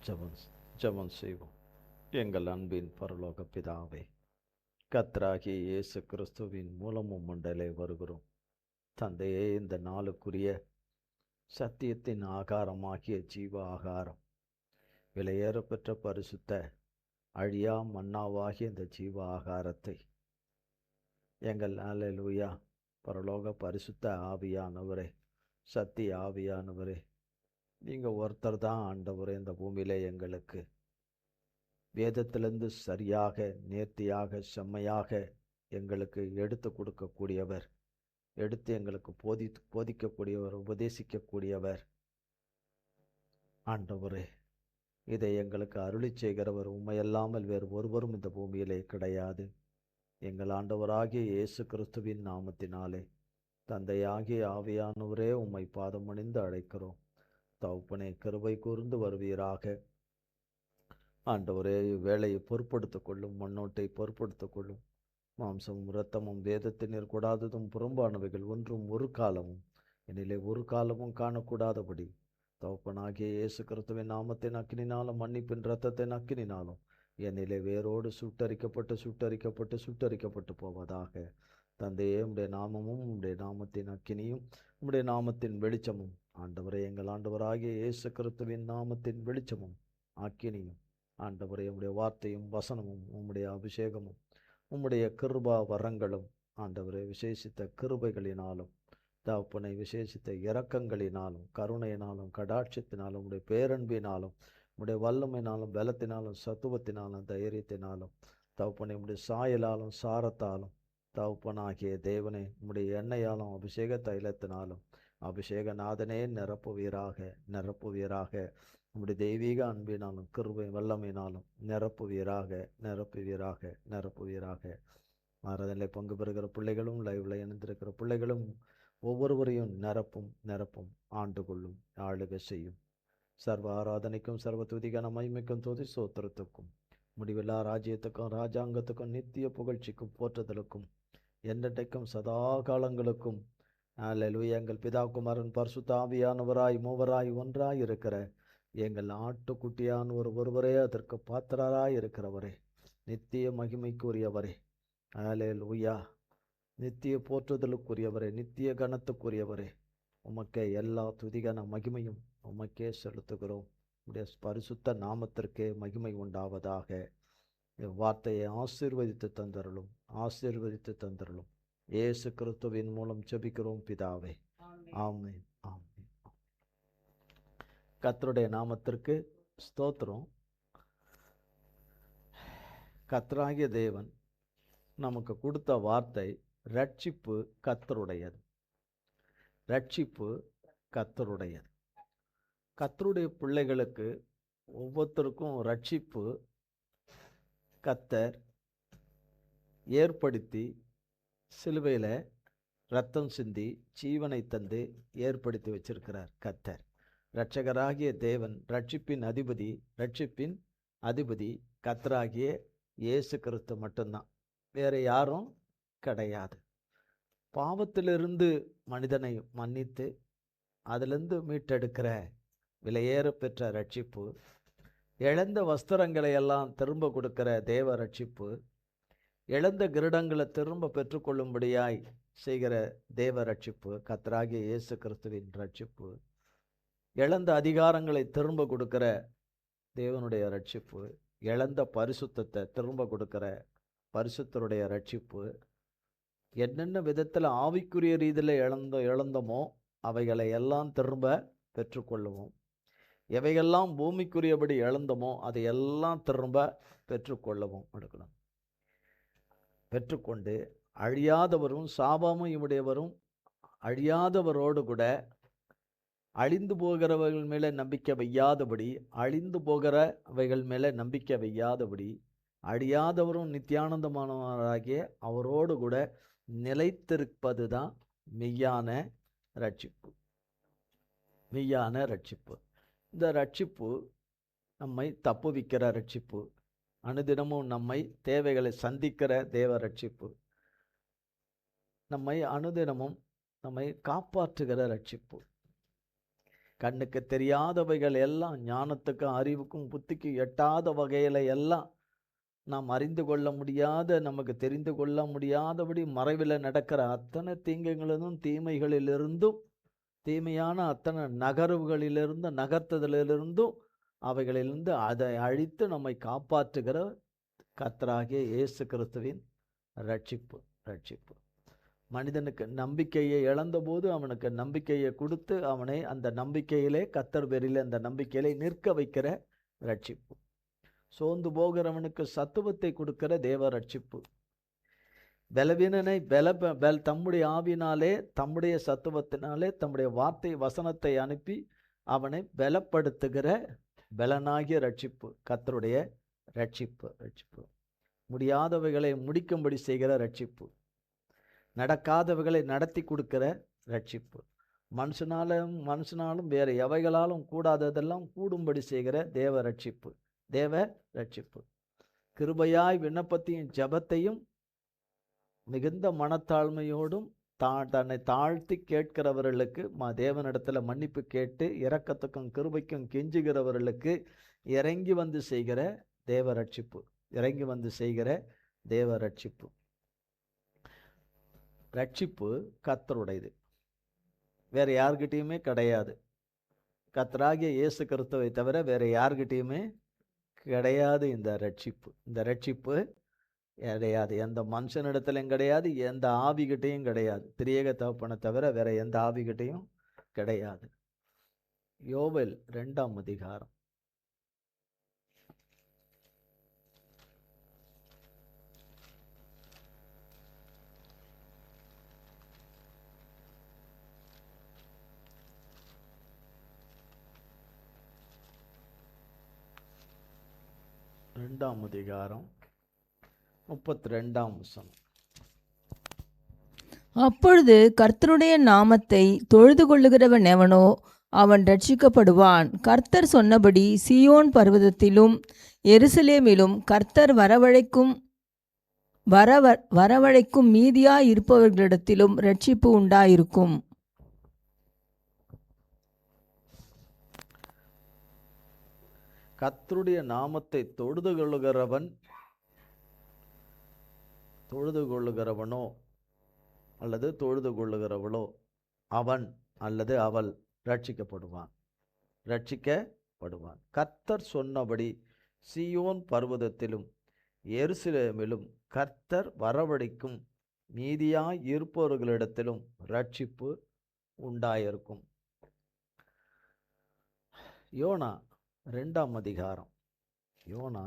ஜெபம் ஜெபம் செய்வோம். எங்கள் அன்பின் பரலோக பிதாவே, கர்த்தராகிய இயேசு கிறிஸ்துவின் மூலமும் மண்டலே வருகிறோம். தந்தையே, இந்த நாளுக்குரிய சத்தியத்தின் ஆகாரமாகிய ஜீவ ஆகாரம், விலையேறப்பெற்ற பரிசுத்த அழியா மன்னாவாகிய இந்த ஜீவ ஆகாரத்தை எங்கள் அல்லேலூயா பரலோக பரிசுத்த ஆவியானவரே, சத்திய ஆவியானவரே, நீங்கள் ஒருத்தர் தான் ஆண்டவரே. இந்த பூமியிலே எங்களுக்கு வேதத்திலிருந்து சரியாக, நேர்த்தியாக, செம்மையாக எங்களுக்கு எடுத்து கொடுக்கக்கூடியவர், எடுத்து எங்களுக்கு போதிக்கக்கூடியவர், உபதேசிக்கக்கூடியவர் ஆண்டவரே. இதை எங்களுக்கு அருளி செய்கிறவர் உண்மையல்லாமல் வேறு ஒருவரும் இந்த பூமியிலே கிடையாது. எங்கள் ஆண்டவராகிய இயேசு கிறிஸ்துவின் நாமத்தினாலே தந்தையாகிய ஆவியானவரே, உம்மை பாதமணிந்து அழைக்கிறோம். தகப்பனே, கிருபை கூர்ந்து வருவீராக. ஆண்டவரே, வேலையை பொறுப்படுத்திக் கொள்ளும், முன்னோட்டை பொறுப்படுத்திக் கொள்ளும். மாம்சமும் இரத்தமும் வேதத்தினர் கூடாததும் புறம்பானவைகள் ஒன்றும் ஒரு காலமும் என்னிலே ஒரு காலமும் காணக்கூடாதபடி தகப்பனாகிய இயேசு கிறிஸ்துவின் நாமத்தின் அக்கினினாலும் மன்னிப்பின் இரத்தத்தின் அக்கினினாலும் என்னிலே வேரோடு சுட்டரிக்கப்பட்டு போவதாக. தந்தையே, உம்முடைய நாமமும் உம்முடைய நாமத்தின் அக்கினியும் உம்முடைய நாமத்தின் வெளிச்சமும், ஆண்டவரே, எங்கள் ஆண்டவராகிய இயேசு கிறிஸ்துவின் நாமத்தின் வெளிச்சமும் அக்கினியும், ஆண்டவரே, உம்முடைய வார்த்தையும் வசனமும் உம்முடைய அபிஷேகமும் உம்முடைய கிருபா வரங்களும், ஆண்டவரே, விசேஷித்த கிருபைகளினாலும் தகப்பனை விசேஷித்த இரக்கங்களினாலும் கருணையினாலும் கடாட்சத்தினாலும் உம்முடைய பேரன்பினாலும் உம்முடைய வல்லமையினாலும் பலத்தினாலும் சத்துவத்தினாலும் தைரியத்தினாலும் தகப்பனை உம்முடைய சாயலாலும் சாரத்தாலும் தகப்பனாகிய தேவனே, உம்முடைய எண்ணெயாலும் அபிஷேக தைலத்தினாலும் அபிஷேகநாதனே நிரப்புவீராக உம்முடைய தெய்வீக அன்பினாலும் கிருபை வல்லமையினாலும் நிரப்புவீராக. ஆராதனை பங்கு பெறுகிற பிள்ளைகளும் லைவ்ல இணைந்திருக்கிற பிள்ளைகளும் ஒவ்வொருவரையும் நிரப்பும் ஆண்டு கொள்ளும், ஆளுகை செய்யும். சர்வ ஆராதனைக்கும் சர்வ துதிக்கான மகிமைக்கும் துதி சோத்திரத்துக்கும் முடிவில்லா ராஜ்யத்துக்கும் ராஜாங்கத்துக்கும் நித்திய புகழ்ச்சிக்கும் போற்றுதலுக்கும் என்றைக்கும் சதா காலங்களுக்கும் அல்லேலூயா எங்கள் பிதா குமாரன் பரிசுத்த ஆவியானவராய் மூவராய் ஒன்றாய் இருக்கிற எங்கள் ஆட்டுக்குட்டியான ஒருவரே, அதற்கு பாத்திரராய் இருக்கிறவரே, நித்திய மகிமைக்குரியவரே, அல்லேலூயா, நித்திய போற்றுதலுக்குரியவரே, நித்திய கனத்துக்குரியவரே, உமக்கே எல்லா துதிகன மகிமையும் உமக்கே செலுத்துகிறோம். உடைய பரிசுத்த நாமத்திற்கே மகிமை உண்டாவதாக. வார்த்தையை ஆசீர்வதித்து தந்தருளும். இயேசு கிறிஸ்துவின் மூலம் ஜெபிக்கிறோம் பிதாவே, ஆமென். ஆமென். கர்த்தருடைய நாமத்திற்கு ஸ்தோத்திரம். கர்த்தராகிய தேவன் நமக்கு கொடுத்த வார்த்தை, ரட்சிப்பு கர்த்தருடையது. கர்த்தருடைய பிள்ளைகளுக்கு ஒவ்வொருத்தருக்கும் ரட்சிப்பு கர்த்தர் ஏற்படுத்தி சிலுவையில் இரத்தம் சிந்தி ஜீவனை தந்து ஏற்படுத்தி வச்சிருக்கிறார். கர்த்தர் இரட்சகராகிய தேவன், ரட்சிப்பின் அதிபதி கர்த்தராகிய இயேசு கிறிஸ்து மட்டும்தான், வேற யாரும் கிடையாது. பாவத்திலிருந்து மனிதனை மன்னித்து அதிலிருந்து மீட்டெடுக்கிற விலையேற பெற்ற ரட்சிப்பு, இழந்த வஸ்திரங்களை எல்லாம் திரும்ப கொடுக்கிற தேவ ரட்சிப்பு, இழந்த கிரீடங்களை திரும்ப பெற்றுக்கொள்ளும்படியாய் செய்கிற தேவ ரட்சிப்பு கர்த்தராகிய இயேசு கிறிஸ்துவின் ரட்சிப்பு, இழந்த அதிகாரங்களை திரும்ப கொடுக்கிற தேவனுடைய ரட்சிப்பு, இழந்த பரிசுத்தத்தை திரும்ப கொடுக்கிற பரிசுத்தருடைய ரட்சிப்பு, என்னென்ன விதத்தில் ஆவிக்குரிய ரீதியில் இழந்தோமோ அவைகளை எல்லாம் திரும்ப பெற்றுக்கொள்ளுவோம். எவையெல்லாம் பூமிக்குரியபடி இழந்தோமோ அதையெல்லாம் திரும்ப பெற்றுக்கொள்ளவும் எடுக்கணும். பெற்றுக்கொண்டு அழியாதவரும் சாபமும் இவடையவரும் அழியாதவரோடு கூட அழிந்து போகிறவைகள் மேலே நம்பிக்கை வையாதபடி அழியாதவரும் நித்தியானந்தமானவராகிய அவரோடு கூட நிலைத்திருப்பது தான் மெய்யான ரட்சிப்பு. இந்த ரட்சிப்பு நம்மை தப்புவிக்கிற ரட்சிப்பு, அனுதினமும் நம்மை தேவைகளை சந்திக்கிற தேவ ரட்சிப்பு, நம்மை அனுதினமும் நம்மை காப்பாற்றுகிற ரட்சிப்பு. கண்ணுக்கு தெரியாதவைகள் எல்லாம், ஞானத்துக்கும் அறிவுக்கும் புத்திக்கும் எட்டாத வகையில எல்லாம் நாம் அறிந்து கொள்ள முடியாத, நமக்கு தெரிந்து கொள்ள முடியாதபடி மறைவில் நடக்கிற அத்தனை தீங்குகளிலும் தீமைகளிலிருந்தும், தீமையான அத்தனை நகர்த்துதலிலிருந்தும் அவைகளிலிருந்து அதை அழித்து நம்மை காப்பாற்றுகிற கர்த்தராகிய இயேசு கிறிஸ்துவின் ரட்சிப்பு. மனிதனுக்கு நம்பிக்கையை இழந்தபோது அவனுக்கு நம்பிக்கையை கொடுத்து அவனை அந்த நம்பிக்கையிலே, கர்த்தர் பேரில் அந்த நம்பிக்கையிலே நிற்க வைக்கிற ரட்சிப்பு. சோர்ந்து போகிறவனுக்கு சத்துவத்தை கொடுக்கிற தேவ ரட்சிப்பு. பலவீனனை தம்முடைய ஆவினாலே, தம்முடைய சத்துவத்தினாலே, தம்முடைய வார்த்தை வசனத்தை அனுப்பி அவனை பலப்படுத்துகிற பலனாகிய ரட்சிப்பு, கர்த்தருடைய ரட்சிப்பு. முடியாதவைகளை முடிக்கும்படி செய்கிற ரட்சிப்பு, நடக்காதவைகளை நடத்தி கொடுக்கிற ரட்சிப்பு, மனுஷனாலும் வேற எவைகளாலும் கூடாததெல்லாம் கூடும்படி செய்கிற தேவ ரட்சிப்பு. கிருபையாய் விண்ணப்பத்தையும் ஜெபத்தையும் மிகுந்த மனத்தாழ்மையோடும் தன்னை தாழ்த்தி கேட்கிறவர்களுக்கு தேவனிடத்தில் மன்னிப்பு கேட்டு இரக்கத்துக்கும் கிருபைக்கும் கெஞ்சுகிறவர்களுக்கு இறங்கி வந்து செய்கிற தேவ ரட்சிப்பு கர்த்தருடையது, வேற யார்கிட்டையுமே கிடையாது. கர்த்தராகிய இயேசு கிறிஸ்துவை தவிர வேற யார்கிட்டையுமே கிடையாது இந்த ரட்சிப்பு கிடையாது. எந்த மனுஷனிடத்திலும் கிடையாது, எந்த ஆவிகிட்டையும் கிடையாது. திரியேக தகப்பனை தவிர வேற எந்த ஆவிகிட்டையும் கிடையாது. யோவேல் 2ஆம் அதிகாரம். ரெண்டாம் அதிகாரம் 32ஆம் வசனம். அப்பொழுது கர்த்தருடைய நாமத்தை தொழுது கொள்ளுகிறவன் எவனோ அவன் ரட்சிக்கப்படுவான். கர்த்தர் சொன்னபடி சீயோன் பர்வதத்திலும் எருசலேமிலும் கர்த்தர் வரவழைக்கும் மீதியாய் இருப்பவர்களிடத்திலும் ரட்சிப்பு உண்டாயிருக்கும். கர்த்தருடைய நாமத்தை தொழுது கொள்ளுகிறவனோ அல்லது தொழுது கொள்ளுகிறவளோ அவன் அல்லது அவள் ரட்சிக்கப்படுவான். கர்த்தர் சொன்னபடி சீயோன் பர்வதத்திலும் எருசலேமிலும் கர்த்தர் வரவழைக்கும் மீதியாய் இருப்பவர்களிடத்திலும் ரட்சிப்பு உண்டாயிருக்கும். யோனா 2ஆம் அதிகாரம். யோனா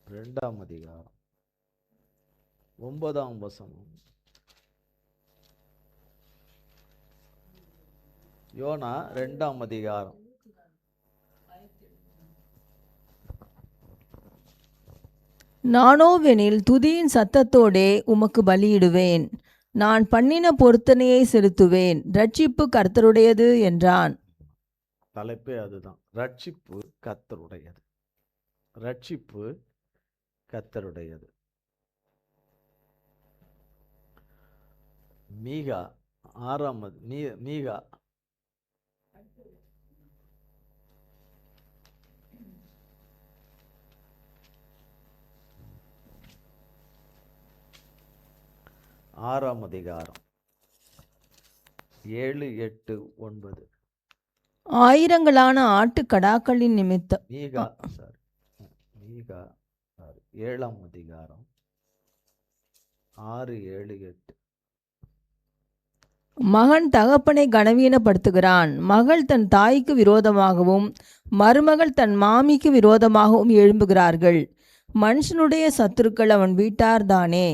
2ஆம் அதிகாரம் 9ஆம் வசனம். யோனா 2ஆம் அதிகாரம். நானோவெனில் துதியின் சத்தத்தோடே உமக்கு பலியிடுவேன், நான் பண்ணின பொருத்தனையை செலுத்துவேன், ரட்சிப்பு கர்த்தருடையது என்றான். தலைப்பே அதுதான், ரட்சிப்பு கர்த்தருடையது. மீகா 6ஆம் அதிகாரம் 7, 8, 9. ஆயிரங்களான ஆட்டுக்கடாக்களின் நிமித்தம். மீகா 7ஆம் அதிகாரம் 6, 7, 8. மகன் தகப்பனை கனவீனப்படுத்துகிறான், மகள் தன் தாய்க்கு விரோதமாகவும் மருமகள் தன் மாமிக்கு விரோதமாகவும் எழும்புகிறார்கள். மனுஷனுடைய சத்துருக்கள் அவன் வீட்டார்தானே.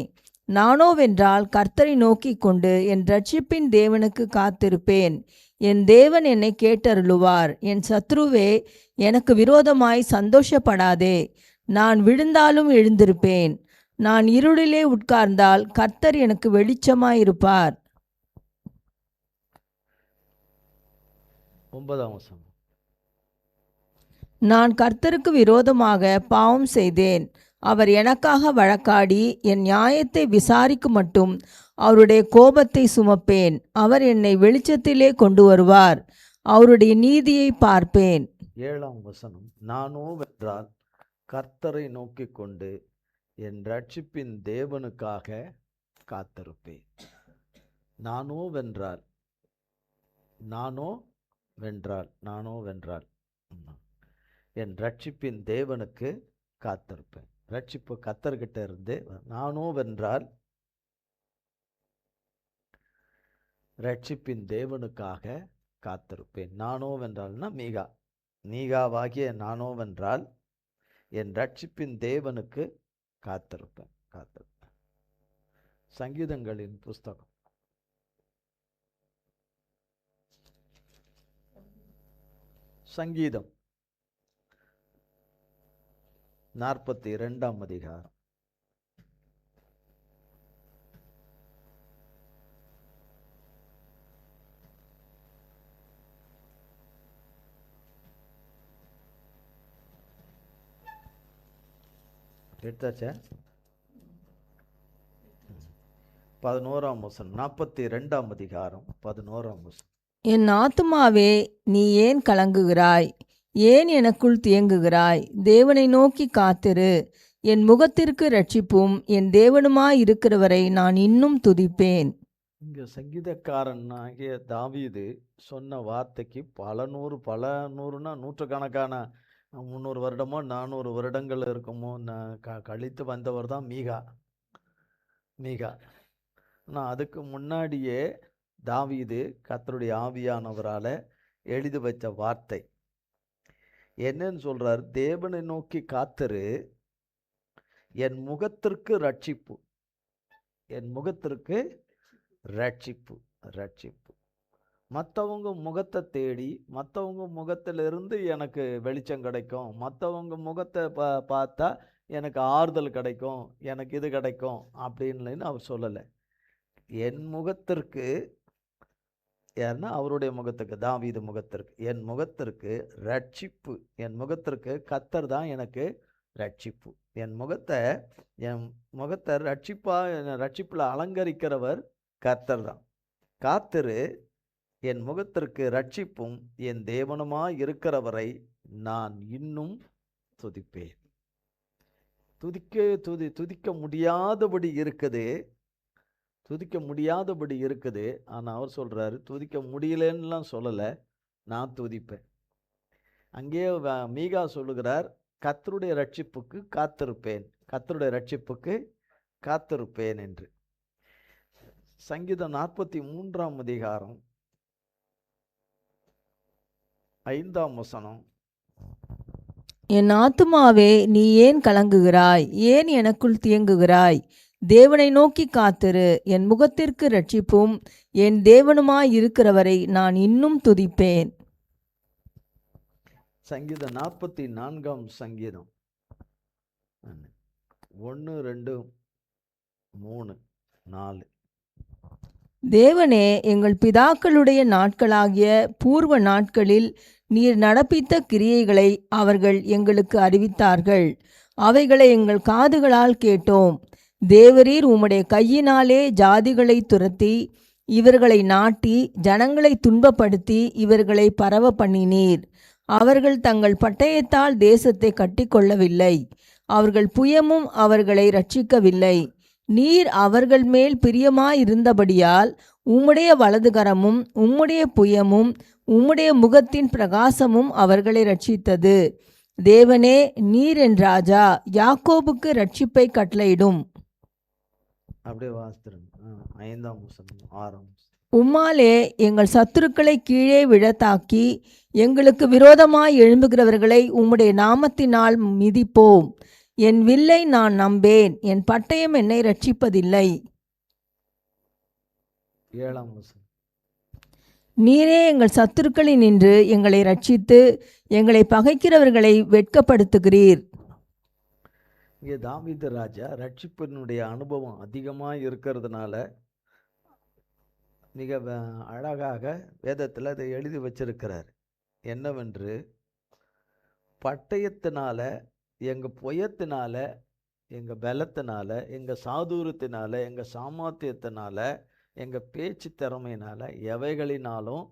நானோவென்றால் கர்த்தரை நோக்கி கொண்டு என் ரட்சிப்பின் தேவனுக்கு காத்திருப்பேன். என் தேவன் என்னை கேட்டருளுவார். என் சத்ருவே, எனக்கு விரோதமாய் சந்தோஷப்படாதே. நான் விழுந்தாலும் எழுந்திருப்பேன். நான் இருளிலே உட்கார்ந்தால் கர்த்தர் எனக்கு வெளிச்சமாயிருப்பார். 9ஆம் வசனம். நான் கர்த்தருக்கு விரோதமாக பாவம் செய்தேன், அவர் எனக்காக வழக்காடி என் நியாயத்தை விசாரிக்கும் மட்டும் அவருடைய கோபத்தை சுமப்பேன். அவர் என்னை வெளிச்சத்திலே கொண்டு வருவார். அவருடைய நீதியை பார்ப்பேன். 7ஆம் வசனம், நானோ வென்றால் கர்த்தரை நோக்கிக் கொண்டு என் ரட்சிப்பின் தேவனுக்காக காத்திருப்பேன். நானோ வென்றால், நானோ வென்றால், நானோ வென்றால் என் ரட்சிப்பின் தேவனுக்கு காத்திருப்பேன். ரட்சிப்பு கர்த்தர்கிட்ட இருந்து, நானோ வென்றால் ரட்சிப்பின் தேவனுக்காக காத்திருப்பேன். நானோ வென்றால்னா மீகாவாகிய நானோ வென்றால் என் ரட்சிப்பின் தேவனுக்கு காத்திருப்பேன். சங்கீதங்களின் புஸ்தகம் சங்கீதம் 42ஆம் அதிகாரம். எடுத்தாச்சா? 11ஆம் வசனம், 42ஆம் அதிகாரம் 11ஆம் வசனம். என் ஆத்துமாவே, நீ ஏன் கலங்குகிறாய்? ஏன் எனக்குள் தியங்குகிறாய்? தேவனை நோக்கி காத்திரு. என் முகத்திற்கு ரட்சிப்பும் என் தேவனுமாயிருக்கிறவரை நான் இன்னும் துதிப்பேன். இங்க சங்கீதக்காரனாகிய தாவீது சொன்ன வார்த்தைக்கு பல நூறுனா நூற்றுக்கணக்கான 300 வருடமோ 400 வருடங்கள் இருக்குமோ கழித்து வந்தவர் தான் மீகா. ஆனால் அதுக்கு முன்னாடியே தாவீது கர்த்தருடைய ஆவியானவரால் எழுதி வச்ச வார்த்தை என்னன்னு சொல்றார்? தேவனை நோக்கி காத்திரு, என் முகத்திற்கு ரட்சிப்பு, என் முகத்திற்கு ரட்சிப்பு. மற்றவங்க முகத்தை தேடி, மற்றவங்க முகத்திலிருந்து எனக்கு வெளிச்சம் கிடைக்கும், மற்றவங்க முகத்தை பார்த்தா எனக்கு ஆறுதல் கிடைக்கும், எனக்கு இது கிடைக்கும் அப்படின்னு அவர் சொல்லலை. என் முகத்திற்கு, ஏன்னா அவருடைய முகத்துக்கு, தாவீது முகத்திற்கு, என் முகத்திற்கு ரட்சிப்பு, என் முகத்திற்கு கர்த்தர் தான் எனக்கு ரட்சிப்பு. என் முகத்தை ரட்சிப்பில் அலங்கரிக்கிறவர் கர்த்தர் தான். காத்திரு, என் முகத்திற்கு ரட்சிப்பும் என் தேவனுமாய் இருக்கிறவரை நான் இன்னும் துதிப்பேன். துதிக்க முடியாதபடி இருக்குது. ஆனால் அவர் சொல்றாரு, துதிக்க முடியலன்னுலாம் சொல்லலை, நான் துதிப்பேன். அங்கே மீகா சொல்லுகிறார், கர்த்தருடைய ரட்சிப்புக்கு காத்திருப்பேன் என்று. சங்கீதம் 43ஆம் அதிகாரம் 5ஆம் வசனம். என் ஆத்துமாவே, நீ ஏன் கலங்குகிறாய்? ஏன் எனக்குள் தியங்குகிறாய்? தேவனை நோக்கி காத்திரு. என் முகத்திற்கு ரட்சிப்பும் என் தேவனுமாயிருக்கிறவரை நான் இன்னும் துதிப்பேன். சங்கீதம் 44ஆம் சங்கீதம் 1, 2, 3, 4. தேவனே, எங்கள் பிதாக்களுடைய நாட்களாகிய பூர்வ நாட்களில் நீர் நடப்பித்த கிரியைகளை அவர்கள் எங்களுக்கு அறிவித்தார்கள். அவைகளை எங்கள் காதுகளால் கேட்டோம். தேவரீர் உம்முடைய கையினாலே ஜாதிகளை துரத்தி இவர்களை நாட்டி ஜனங்களை துன்பப்படுத்தி இவர்களை பரவ பண்ணினீர். அவர்கள் தங்கள் பட்டயத்தால் தேசத்தை கட்டிக்கொள்ளவில்லை. அவர்கள் புயமும் அவர்களை இரட்சிக்கவில்லை. நீர் அவர்கள் மேல் பிரியமாயிருந்தபடியால் உம்முடைய வலதுகரமும் உம்முடைய புயமும் உம்முடைய முகத்தின் பிரகாசமும் அவர்களை இரட்சித்தது. தேவனே, நீர் என் ராஜா, யாக்கோபுக்கு இரட்சிப்பை கட்டளையிடும். அப்படியே வாசித்திருங்க. 5ஆம் வசனம் 6ஆம். உம்மாலே எங்கள் சத்துருக்களை கீழே விழத்தாக்கி எங்களுக்கு விரோதமாய் எழும்புகிறவர்களை உம்முடைய நாமத்தினால் மிதிப்போம். என் வில்லை நான் நம்பேன், என் பட்டயம் என்னை இரட்சிப்பதில்லை. 7ஆம் வசனம். நீரே எங்கள் சத்துருக்களில் நின்று எங்களை இரட்சித்து எங்களை பகைக்கிறவர்களை வெட்கப்படுத்துகிறீர். இங்கே தாவீது ராஜா ரட்சிப்பினுடைய அனுபவம் அதிகமாக இருக்கிறதுனால மிக அழகாக வேதத்தில் அதை எழுதி வச்சிருக்கிறார். என்னவென்று, பட்டயத்தினால, எங்கள் புயத்தினால எங்கள் பலத்தினால, எங்கள் சாதுரியத்தினால, எங்கள் சாமர்த்தியத்தினால, எங்கள் பேச்சு திறமையினால எவைகளினாலும்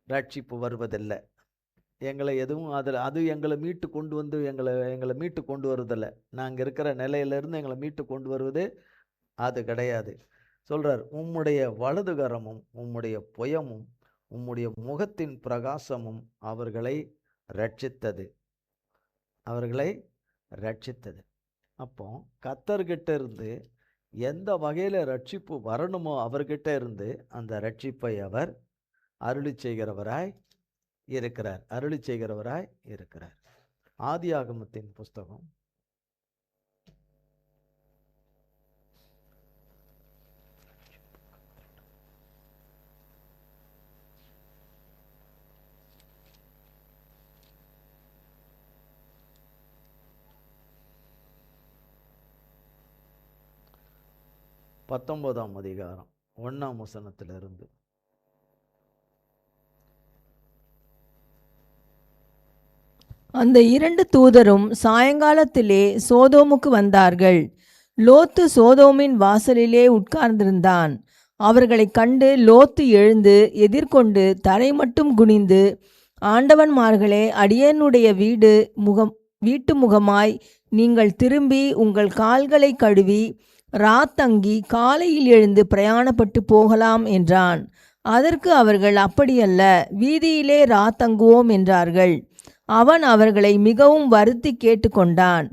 ரட்சிப்பு வருவதில்லை. எங்களை எதுவும் அது எங்களை மீட்டு கொண்டு வந்து எங்களை மீட்டு கொண்டு வருவதில்லை. நாங்கள் இருக்கிற நிலையிலிருந்து எங்களை மீட்டு கொண்டு வருவது அது கிடையாது. சொல்றார், உம்முடைய வலதுகரமும் உம்முடைய புயமும் உம்முடைய முகத்தின் பிரகாசமும் அவர்களை ரட்சித்தது. அவர்களை ரட்சித்தது. அப்போ கர்த்தர்கிட்ட இருந்து எந்த வகையில் ரட்சிப்பு வரணுமோ அவர்கிட்ட இருந்து அந்த ரட்சிப்பை அவர் அருளி செய்கிறவராய் இருக்கிறார். ஆதியாகமத்தின் புஸ்தகம் 19ஆம் அதிகாரம் 1ஆம் வசனத்திலிருந்து. அந்த 2 தூதரும் சாயங்காலத்திலே சோதோமுக்கு வந்தார்கள். லோத்து சோதோமின் வாசலிலே உட்கார்ந்திருந்தான். அவர்களைக் கண்டு லோத்து எழுந்து எதிர்கொண்டு தரை மட்டும் குனிந்து, ஆண்டவன்மார்களே, அடியேனுடைய வீட்டு முகமாய் நீங்கள் திரும்பி உங்கள் கால்களை கழுவி ராத்தங்கி காலையில் எழுந்து பிரயாணப்பட்டு போகலாம் என்றான். அதற்கு அவர்கள், அப்படியல்ல, வீதியிலே ராத்தங்குவோம் என்றார்கள். அவன் அவர்களை மிகவும் வருத்தி கேட்டுக்கொண்டான்.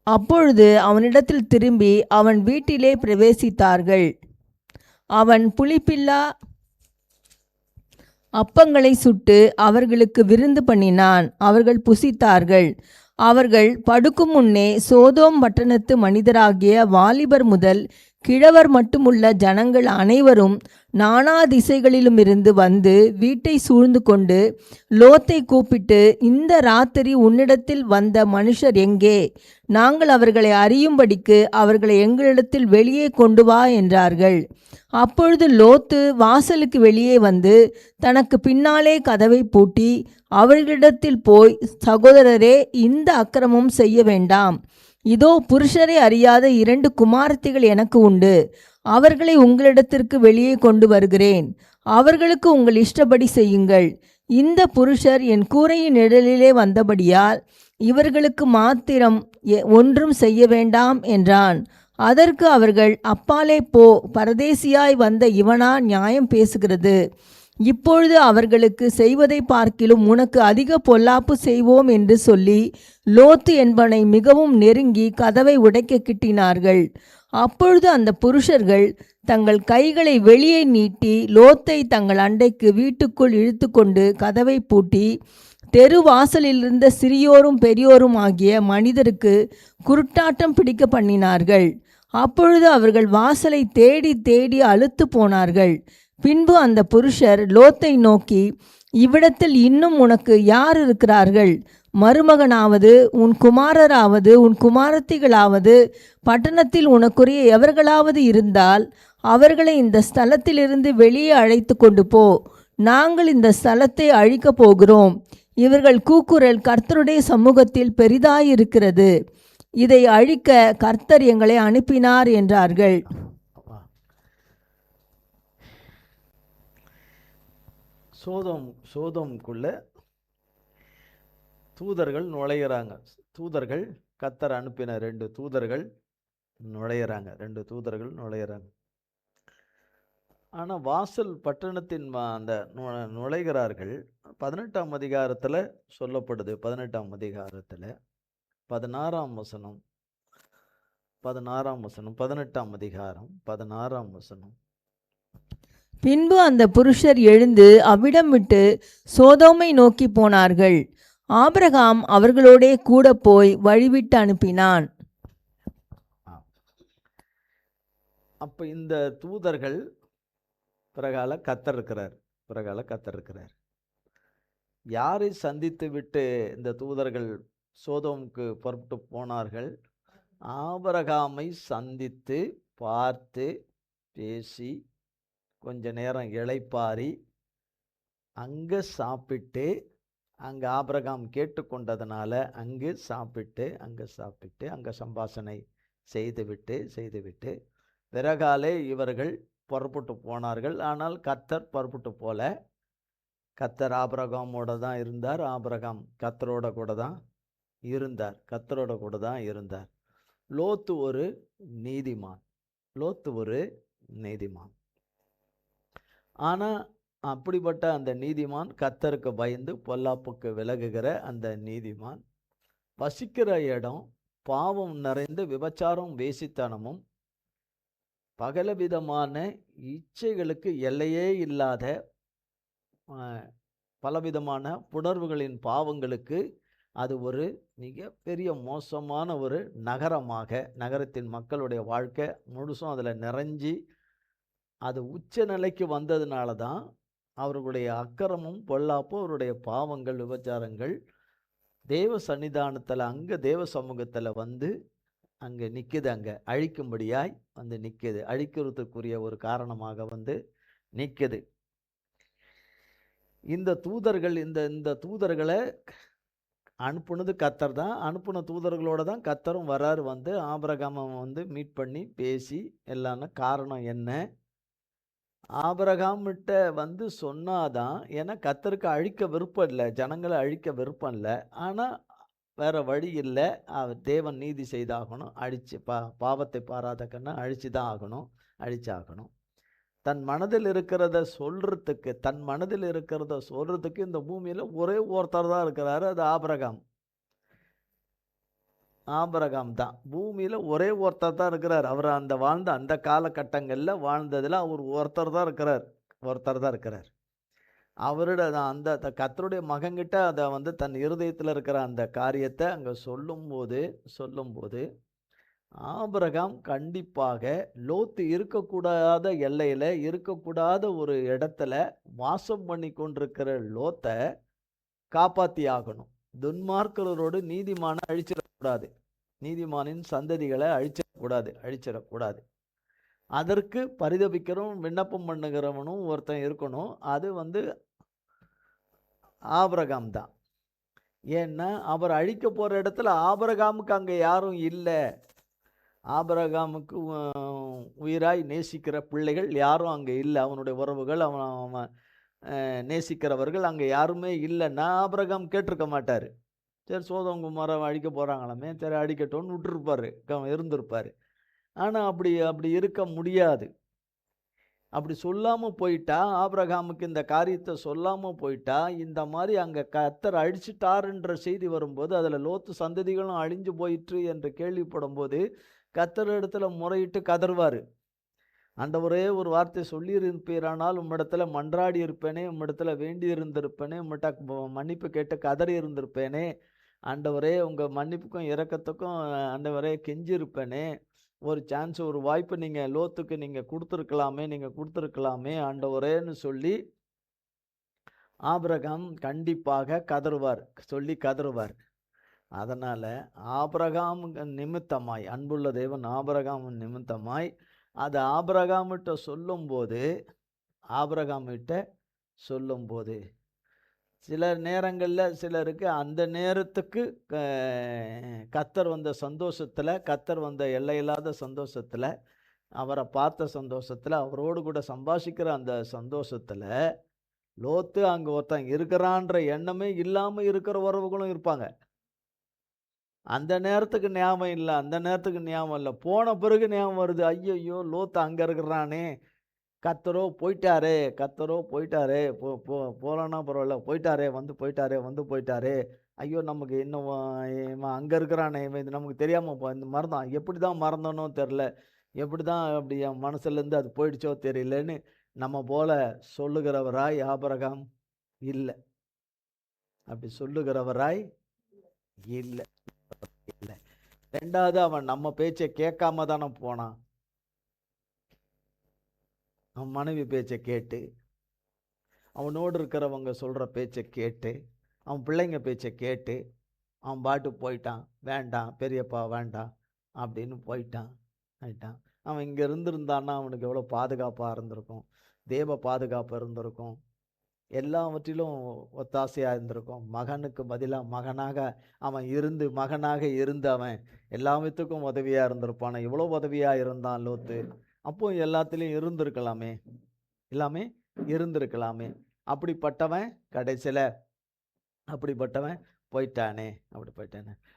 அப்பொழுது அவனிடத்தில் திரும்பி அவன் வீட்டிலே பிரவேசித்தார்கள். அவன் புளிப்பில்லா அப்பங்களை சுட்டு அவர்களுக்கு விருந்து பண்ணினான். அவர்கள் புசித்தார்கள். அவர்கள் படுக்கும் முன்னே சோதோம் பட்டணத்து மனிதராகிய வாலிபர் முதல் கிழவர் மட்டுமுள்ள ஜனங்கள் அனைவரும் நானா திசைகளிலுமிருந்து வந்து வீட்டை சூழ்ந்து கொண்டு லோத்தை கூப்பிட்டு, இந்த ராத்திரி உன்னிடத்தில் வந்த மனுஷர் எங்கே? நாங்கள் அவர்களை அறியும்படிக்கு அவர்களை எங்களிடத்தில் வெளியே கொண்டு வா என்றார்கள். அப்பொழுது லோத்து வாசலுக்கு வெளியே வந்து தனக்கு பின்னாலே கதவை பூட்டி அவர்களிடத்தில் போய், சகோதரரே, இந்த அக்கிரமம் செய்ய வேண்டாம். இதோ புருஷரை அறியாத 2 குமாரத்திகள் எனக்கு உண்டு. அவர்களை உங்களிடத்திற்கு வெளியே கொண்டு வருகிறேன். அவர்களுக்கு உங்கள் இஷ்டப்படி செய்யுங்கள். இந்த புருஷர் என் கூரையின் நிழலிலே வந்தபடியால் இவர்களுக்கு மாத்திரம் ஒன்றும் செய்ய வேண்டாம் என்றான். அதற்கு அவர்கள், அப்பாலே போ, பரதேசியாய் வந்த இவனா நியாயம் பேசுகிறது? இப்பொழுது அவர்களுக்கு செய்வதை பார்க்கிலும் உனக்கு அதிக பொல்லாப்பு செய்வோம் என்று சொல்லி லோத்து என்பவனை மிகவும் நெருங்கி கதவை உடைக்க கிட்டினார்கள். அப்பொழுது அந்த புருஷர்கள் தங்கள் கைகளை வெளியே நீட்டி லோத்தை தங்கள் அண்டைக்கு வீட்டுக்குள் இழுத்து கொண்டு கதவை பூட்டி தெரு வாசலிலிருந்த சிறியோரும் பெரியோரும் ஆகிய மனிதருக்கு குருட்டாட்டம் பிடிக்க பண்ணினார்கள். அப்பொழுது அவர்கள் வாசலை தேடி தேடி அலுத்து போனார்கள். பின்பு அந்த புருஷர் லோத்தை நோக்கி, இவ்விடத்தில் இன்னும் உனக்கு யார் இருக்கிறார்கள்? மருமகனாவது உன் குமாரராவது உன் குமாரத்திகளாவது பட்டணத்தில் உனக்குரிய எவர்களாவது இருந்தால் அவர்களை இந்த ஸ்தலத்திலிருந்து வெளியே அழைத்து கொண்டு போ. நாங்கள் இந்த ஸ்தலத்தை அழிக்கப் போகிறோம். இவர்கள் கூக்குரல் கர்த்தருடைய சமூகத்தில் பெரிதாயிருக்கிறது. இதை அழிக்க கர்த்தர் எங்களை அனுப்பினார் என்றார்கள். சோதோமுக்குள்ள தூதர்கள் நுழையிறாங்க. கர்த்தர் அனுப்பின 2 தூதர்கள் நுழையிறாங்க. ஆனால் வாசல் பட்டணத்தின் அந்த நுழைகிறார்கள். 18ஆம் அதிகாரத்தில் சொல்லப்படுது. 18ஆம் அதிகாரத்தில் 16ஆம் வசனம் 18ஆம் அதிகாரம் 16ஆம் வசனம். பின்பு அந்த புருஷர் எழுந்து அவ்விடம் விட்டு சோதோமை நோக்கி போனார்கள். ஆபிரகாம் அவர்களோடே கூட போய் வழிவிட்டு அனுப்பினான். அப்ப இந்த தூதர்கள் பிறகால கர்த்தர் இருக்கிறார். யாரை சந்தித்து விட்டு இந்த தூதர்கள் சோதோமுக்கு புறப்பட்டு போனார்கள்? ஆபிரகாமை சந்தித்து பார்த்து பேசி கொஞ்ச நேரம் இளைப்பாரி அங்கே சாப்பிட்டு அங்கே ஆபிரகாம் கேட்டுக்கொண்டதுனால அங்கே சாப்பிட்டு அங்கே சம்பாஷணை செய்துவிட்டு பிறகாலே இவர்கள் புறப்பட்டு போனார்கள். ஆனால் கர்த்தர் புறப்பட்டு போல. கர்த்தர் ஆபிரகாமோட தான் இருந்தார். ஆபிரகாம் கர்த்தரோட கூட தான் இருந்தார். லோத்து ஒரு நீதிமான். ஆனா அப்படிப்பட்ட அந்த நீதிமான், கர்த்தருக்கு பயந்து பொல்லாப்புக்கு விலகுகிற அந்த நீதிமான், வசிக்கிற இடம் பாவம் நிறைந்த விபச்சாரம், வேசித்தனமும், பகலவிதமான இச்சைகளுக்கு எல்லையே இல்லாத பலவிதமான புணர்வுகளின் பாவங்களுக்கு அது ஒரு மிகப்பெரிய மோசமான ஒரு நகரத்தின் மக்களுடைய வாழ்க்கை முழுசும் அதில் நிறைஞ்சி அது உச்ச நிலைக்கு வந்ததுனால தான் அவர்களுடைய அக்கிரமும் பொல்லாப்பும், அவருடைய பாவங்கள், விபச்சாரங்கள் தேவ சன்னிதானத்தில், அங்கே தேவ சமூகத்தில் வந்து அங்கே நிற்குது. அங்கே அழிக்கும்படியாய் வந்து நிற்குது. அழிக்கிறதுக்குரிய ஒரு காரணமாக வந்து நிற்குது. இந்த தூதர்களை அனுப்புனது கர்த்தர் தான். அனுப்புன தூதர்களோட தான் கர்த்தரும் வராரு. வந்து ஆபிரகாமை வந்து மீட் பண்ணி பேசி எல்லாமே காரணம் என்ன, ஆபிரகாம்கிட்ட வந்து சொன்னாதான். ஏன்னா கர்த்தருக்கு அழிக்க விருப்பம் இல்லை, ஜனங்களை அழிக்க விருப்பம் இல்லை. ஆனால் வேற வழி இல்லை. தேவன் நீதி செய்தாகணும். பாவத்தை பாராத கண்ணை அழிச்சு தான் ஆகணும், அழிச்சாகணும். தன் மனதில் இருக்கிறத சொல்றதுக்கு இந்த பூமியில் ஒரே ஒருத்தர் தான் இருக்கிறாரு. அது ஆபிரகாம் தான். பூமியில் ஒரே ஒருத்தர் தான் இருக்கிறார். அவர் அந்த காலகட்டங்களில் வாழ்ந்ததில் அவர் ஒருத்தர் தான் இருக்கிறார். அவரோட அந்த கர்த்தருடைய மகன்கிட்ட அதை வந்து தன் இருதயத்தில் இருக்கிற அந்த காரியத்தை அங்கே சொல்லும்போது ஆபிரகாம் கண்டிப்பாக லோத்து இருக்கக்கூடாத எல்லையில், இருக்கக்கூடாத ஒரு இடத்துல வாசம் பண்ணி கொண்டிருக்கிற லோத்தை காப்பாற்றி ஆகணும். துன்மார்க்கரோடு நீதிமானை அழிச்சிடக்கூடாது, நீதிமானின் சந்ததிகளை அழிச்சிடக்கூடாது. அதற்கு பரிதபிக்கிறவனும் விண்ணப்பம் பண்ணுகிறவனும் ஒருத்தன் இருக்கணும். அது வந்து ஆபிரகாம் தான். ஏன்னா அவர் அழிக்க போகிற இடத்துல ஆபிரகாமுக்கு அங்கே யாரும் இல்லை. ஆபிரகாமுக்கு உயிராய் நேசிக்கிற பிள்ளைகள் யாரும் அங்கே இல்லை. அவனுடைய உறவுகள், அவன் நேசிக்கிறவர்கள் அங்கே யாருமே இல்லைன்னா ஆபிரகாம் கேட்டிருக்க மாட்டார். சரி, சோதோம் குமாரம் அழிக்க போகிறாங்களாமே, சரி அடிக்கட்டும்னு இருந்திருப்பார். ஆனால் அப்படி இருக்க முடியாது. அப்படி சொல்லாமல் போயிட்டா, ஆபிரகாமுக்கு இந்த காரியத்தை சொல்லாமல் போயிட்டா, இந்த மாதிரி அங்கே கர்த்தர் அழிச்சிட்டாருன்ற செய்தி வரும்போது, அதில் லோத்து சந்ததிகளும் அழிஞ்சு போயிற்று என்று கேள்விப்படும் போது கர்த்தர் இடத்துல முறையிட்டு கதறுவார். ஆண்டவரே, ஒரு வார்த்தை சொல்லியிருப்பீரானால் உம்மிடத்துல மன்றாடி இருப்பேனே, உம்மிடத்துல வேண்டி இருந்திருப்பேனே, உம்மிட்ட மன்னிப்பு கேட்டு கதறி இருந்திருப்பேனே. ஆண்டவரே, உங்கள் மன்னிப்புக்கும் இரக்கத்துக்கும் ஆண்டவரே கெஞ்சி இருப்பேனே. ஒரு சான்ஸ், ஒரு வாய்ப்பு லோத்துக்கு நீங்கள் கொடுத்துருக்கலாமே ஆண்டவரேன்னு சொல்லி ஆபிரகாம் கண்டிப்பாக கதறுவார். அதனால் ஆபிரகாம் நிமித்தமாய், அன்புள்ள தேவன் ஆபிரகாம் நிமித்தமாய் அது ஆபிரகாமிட்ட சொல்லும்போது சில நேரங்களில் சிலருக்கு அந்த நேரத்துக்கு கர்த்தர் வந்த சந்தோஷத்தில், கர்த்தர் வந்த எல்லையில்லாத சந்தோஷத்தில், அவரை பார்த்த சந்தோஷத்தில், அவரோடு கூட சம்பாஷிக்கிற அந்த சந்தோஷத்தில் லோத்து அங்கே ஒருத்தன் இருக்கிறான்ற எண்ணமே இல்லாமல் இருக்கிற உறவுகளும் இருப்பாங்க. அந்த நேரத்துக்கு ஞாபகம் இல்லை, போன பிறகு ஞாபகம் வருது. ஐயோ, லோத்து அங்கே இருக்கிறானே, கர்த்தரோ போயிட்டாரே, போகலன்னா பரவாயில்ல, வந்து போயிட்டாரே. ஐயோ, நமக்கு இன்னும் அங்கே இருக்கிறானே, இது நமக்கு தெரியாமல் இந்த மறந்தான். எப்படி தான் மறந்தனோ தெரில, எப்படி தான் அப்படி என் மனசுலேருந்து அது போயிடுச்சோ தெரியலன்னு நம்ம போல சொல்லுகிறவராய் ஆபிரகாம் இல்லை. அப்படி சொல்லுகிறவராய் இல்லை. ரெண்டாவது, அவன் நம்ம பேச்சை கேட்காம தானே போனான். அவன் மனைவி பேச்சை கேட்டு, அவனோடு இருக்கிறவங்க சொல்கிற பேச்சை கேட்டு, அவன் பிள்ளைங்க பேச்சை கேட்டு அவன் பாட்டு போயிட்டான். வேண்டாம் பெரியப்பா, வேண்டாம் அப்படின்னு போயிட்டான். அவன் இங்கே இருந்திருந்தான்னா அவனுக்கு எவ்வளோ பாதுகாப்பாக இருந்திருக்கும், தேவ பாதுகாப்பு இருந்திருக்கும். எல்லாவற்றிலும் ஒத்தாசையாக இருந்திருக்கும். மகனுக்கு பதிலாக மகனாக அவன் இருந்து அவன் எல்லாத்துக்கும் உதவியாக இருந்திருப்பான். எவ்வளோ உதவியாக இருந்தான் லோத்து. அப்போ எல்லாத்துலேயும் இருந்திருக்கலாமே, எல்லாமே இருந்திருக்கலாமே. அப்படிப்பட்டவன் கடைசியில் அப்படிப்பட்டவன் போயிட்டானே.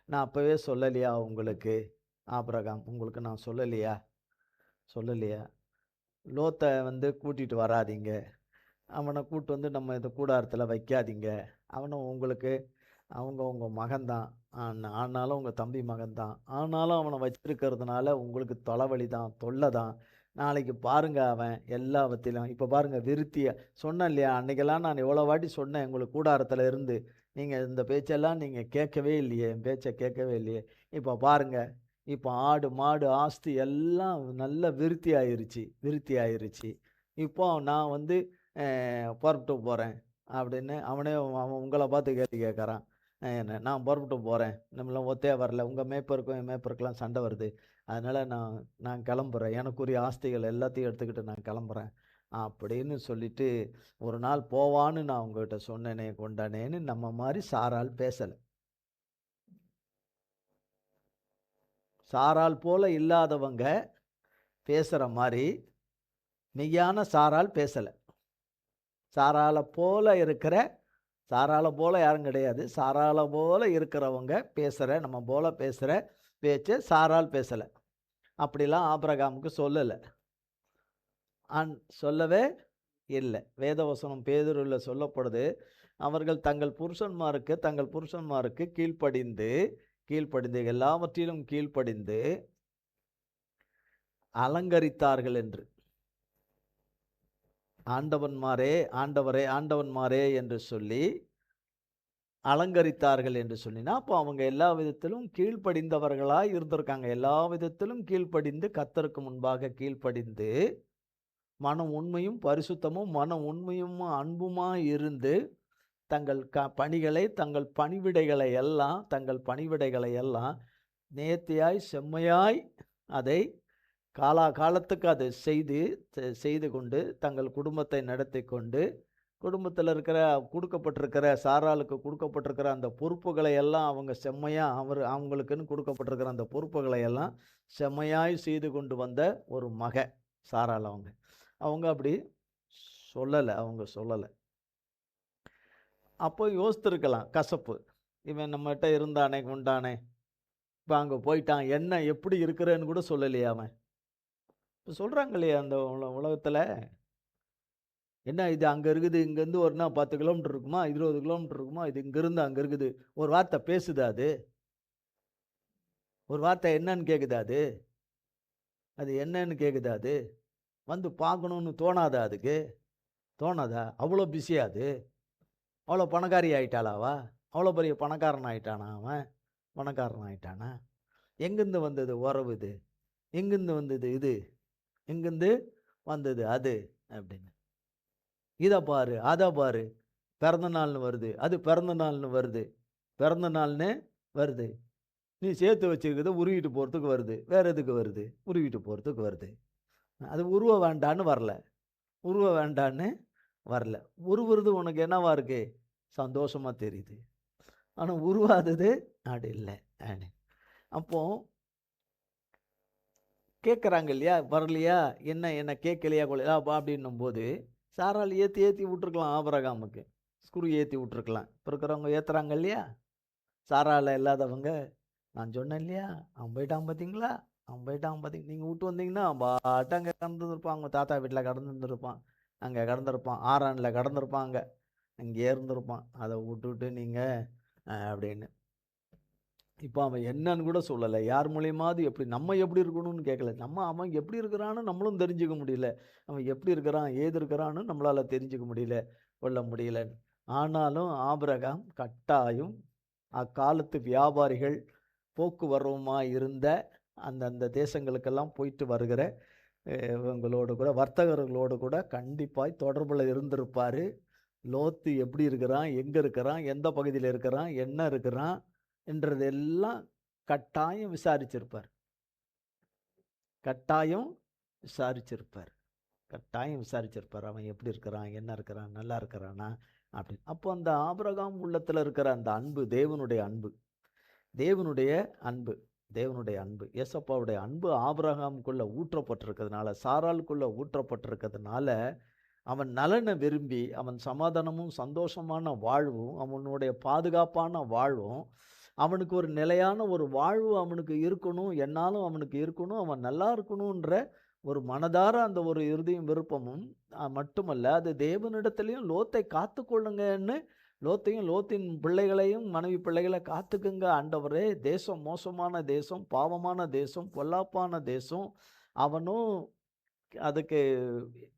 நான் அப்போவே சொல்லலையா உங்களுக்கு, ஆபிரகாம் உங்களுக்கு நான் சொல்லலையா லோத்தை கூட்டிகிட்டு வராதீங்க, அவனை கூட்டு நம்ம இந்த கூடாரத்தில் வைக்காதீங்க, அவனை உங்களுக்கு உங்கள் மகன்தான், ஆனாலும் உங்கள் தம்பி மகன்தான், ஆனாலும் அவனை வச்சிருக்கிறதுனால உங்களுக்கு தொலைவலி தான், தொல்லை தான். நாளைக்கு பாருங்க அவன் எல்லாவற்றிலும் இப்போ பாருங்க விருத்தியை சொன்னேன் இல்லையா, அன்றைக்கெல்லாம் நான் எவ்வளோ வாட்டி சொன்னேன் உங்களுக்கு கூடாரத்தில் இருந்து, நீங்கள் இந்த பேச்செல்லாம் நீங்கள் கேட்கவே இல்லையே, என் பேச்சை கேட்கவே இல்லையே. இப்போ பாருங்க, இப்போ ஆடு மாடு ஆஸ்தி எல்லாம் நல்ல விருத்தி ஆயிருச்சு. இப்போ நான் புறப்பட்டு போகிறேன் அப்படின்னு அவன் உங்களை பார்த்து கேள்வி கேட்குறான். என்ன நான் புறப்பட்டு போகிறேன், நம்மளாம் ஒத்தையாக வரல, உங்கள் மேய்ப்பருக்கும் என் மேய்ப்பருக்கெல்லாம் சண்டை வருது, அதனால் நான் கிளம்புறேன், எனக்குரிய ஆஸ்திகள் எல்லாத்தையும் எடுத்துக்கிட்டு நான் கிளம்புறேன் அப்படின்னு சொல்லிட்டு ஒரு நாள் போவான்னு நான் உங்ககிட்ட சொன்னேனே கொண்டானேன்னு நம்ம மாதிரி சாரால் பேசலை. சாரால் போல இல்லாதவங்க பேசுகிற மாதிரி மெய்யான சாரால் பேசலை. சாரால போல யாரும் கிடையாது. சாரால போல இருக்கிறவங்க நம்ம போல பேசுகிற பேச்சு சாரால் பேசலை. அப்படிலாம் ஆபிரகாமுக்கு சொல்லவே இல்லை. வேதவசனம் பேதுருவில் சொல்லப்படுது, அவர்கள் தங்கள் புருஷன்மாருக்கு கீழ்ப்படிந்து எல்லாவற்றிலும் கீழ்ப்படிந்து அலங்கரித்தார்கள் என்று. ஆண்டவன்மாரே என்று சொல்லி அலங்கரித்தார்கள் என்று சொன்னினா, அப்போ அவங்க எல்லா விதத்திலும் கீழ்ப்படிந்தவர்களாக இருந்திருக்காங்க. எல்லா விதத்திலும் கீழ்ப்படிந்து, கர்த்தருக்கு முன்பாக கீழ்ப்படிந்து, மன உண்மையும் பரிசுத்தமும் மன உண்மையும் அன்புமாய் இருந்து தங்கள் தங்கள் பணிவிடைகளை எல்லாம் நேர்த்தியாய் செம்மையாய் அதை காலத்துக்கு அதை செய்து கொண்டு தங்கள் குடும்பத்தை நடத்தி கொண்டு, குடும்பத்தில் கொடுக்கப்பட்டிருக்கிற சாராளுக்கு கொடுக்கப்பட்டிருக்கிற அந்த பொறுப்புகளை எல்லாம் அவங்க செம்மையாக அவங்களுக்குன்னு கொடுக்கப்பட்டிருக்கிற அந்த பொறுப்புகளை எல்லாம் செம்மையாய் செய்து கொண்டு வந்த ஒரு சாராள். அவங்க அப்படி சொல்லலை. அப்போ யோசித்திருக்கலாம், கசப்பு, இவன் நம்மகிட்ட இருந்தானே கொண்டானே, இப்போ அங்கே போயிட்டான், என்ன எப்படி இருக்கிறேன்னு கூட சொல்லலையா அவன். இப்போ சொல்கிறாங்க இல்லையா அந்த உலகத்தில், என்ன இது அங்கே இருக்குது, இங்கேருந்து ஒரு 10 கிலோமீட்டர் இருக்குமா, 20 கிலோமீட்டர் இருக்குமா, இது இங்கேருந்து அங்கே இருக்குது, ஒரு வார்த்தை பேசுதா, ஒரு வார்த்தை என்னன்னு கேட்குதா, அது என்னன்னு கேட்குதா, வந்து பார்க்கணுன்னு தோணாதா, தோணாதா? அவ்வளோ பிஸியாது, அவ்வளோ பணக்காரி ஆயிட்டாளாவா, அவ்வளோ பெரிய பணக்காரன் ஆயிட்டானா அவன், எங்கேருந்து வந்தது உறவு, எங்கேருந்து வந்தது எங்கேருந்து வந்தது அது அப்படின்னு. இதை பாரு, அதை பாரு, பிறந்த நாள்னு வருது, அது பிறந்த நாள்னு வருது, நீ சேர்த்து வச்சுருக்கிறத உருவிட்டு போகிறதுக்கு வருது, வேறு எதுக்கு வருது, உருவிட்டு போகிறதுக்கு வருது. அது உருவ வேண்டான்னு வரல. உருவுறது உனக்கு என்னவா இருக்கு, சந்தோஷமாக தெரியுது. ஆனால் உருவாதது அப்படி இல்லை. அப்போ கேட்குறாங்க இல்லையா, வரலையா, என்ன கேட்கலையா கொள்ளையா அப்படின்னும் போது சாரால் ஏற்றி விட்டுருக்கலாம், ஆபிரகாமுக்கு ஸ்குரு ஏற்றி விட்டுருக்கலாம். இப்போ இருக்கிறவங்க ஏற்றுறாங்க இல்லையா, சாரால இல்லாதவங்க. நான் சொன்னேன் இல்லையா, அவன் போயிட்டான் பார்த்தீங்களா, நீங்கள் விட்டு வந்தீங்கன்னா பாட்டு அங்கே கடந்துருப்பான், அவங்க தாத்தா வீட்டில் கடந்துருப்பான், அங்கே கடந்திருப்பான், ஆரானில் கடந்திருப்பாங்க, அங்கே இருந்திருப்பான், அதை விட்டுவிட்டு நீங்கள் அப்படின்னு. இப்போ அவன் என்னன்னு கூட சொல்லலை, யார் மூலியமாவது நம்ம எப்படி இருக்கணும்னு கேட்கல, அவன் எப்படி இருக்கிறான்னு நம்மளும் தெரிஞ்சுக்க முடியல, அவன் எப்படி இருக்கிறான் ஏது இருக்கிறான்னு நம்மளால் தெரிஞ்சுக்க முடியல, கொள்ள முடியல. ஆனாலும் ஆபிரகாம் கட்டாயம் அக்காலத்து வியாபாரிகள் போக்குவரவுமாக இருந்த அந்தந்த தேசங்களுக்கெல்லாம் போயிட்டு வருகிற இவங்களோடு கூட வர்த்தகர்களோடு கூட கண்டிப்பாக தொடர்பில் இருந்திருப்பார். லோத்து எப்படி இருக்கிறான், எங்கே இருக்கிறான், எந்த பகுதியில் இருக்கிறான், என்ன இருக்கிறான் என்றதெல்லாம் கட்டாயம் விசாரிச்சிருப்பார். கட்டாயம் விசாரிச்சிருப்பார். அவன் எப்படி இருக்கிறான், என்ன இருக்கிறான், நல்லா இருக்கிறானா அப்படின்னு. அப்போ அந்த ஆபிரகாம் உள்ளத்தில் இருக்கிற அந்த அன்பு தேவனுடைய அன்பு, தேவனுடைய அன்பு, தேவனுடைய அன்பு, ஏசப்பாவுடைய அன்பு ஆபிரகாமுக்குள்ள ஊற்றப்பட்டிருக்கிறதுனால, சாராளுக்குள்ள ஊற்றப்பட்டிருக்கிறதுனால, அவன் நலனை விரும்பி அவன் சமாதானமும் சந்தோஷமான வாழ்வும் அவனுடைய பாதுகாப்பான வாழ்வும் அவனுக்கு ஒரு நிலையான ஒரு வாழ்வு அவனுக்கு இருக்கணும், என்னாலும் அவனுக்கு இருக்கணும், அவன் நல்லா இருக்கணுன்ற ஒரு மனதார அந்த ஒரு இறுதியும் விருப்பமும் மட்டுமல்ல, அது தேவனிடத்திலையும் லோத்தை காத்துக்கொள்ளுங்கன்னு, லோத்தையும் லோத்தின் பிள்ளைகளையும் மனைவி பிள்ளைகளை காத்துக்குங்க ஆண்டவரே, தேசம் மோசமான தேசம், பாவமான தேசம், பொல்லாப்பான தேசம், அவனும் அதுக்கு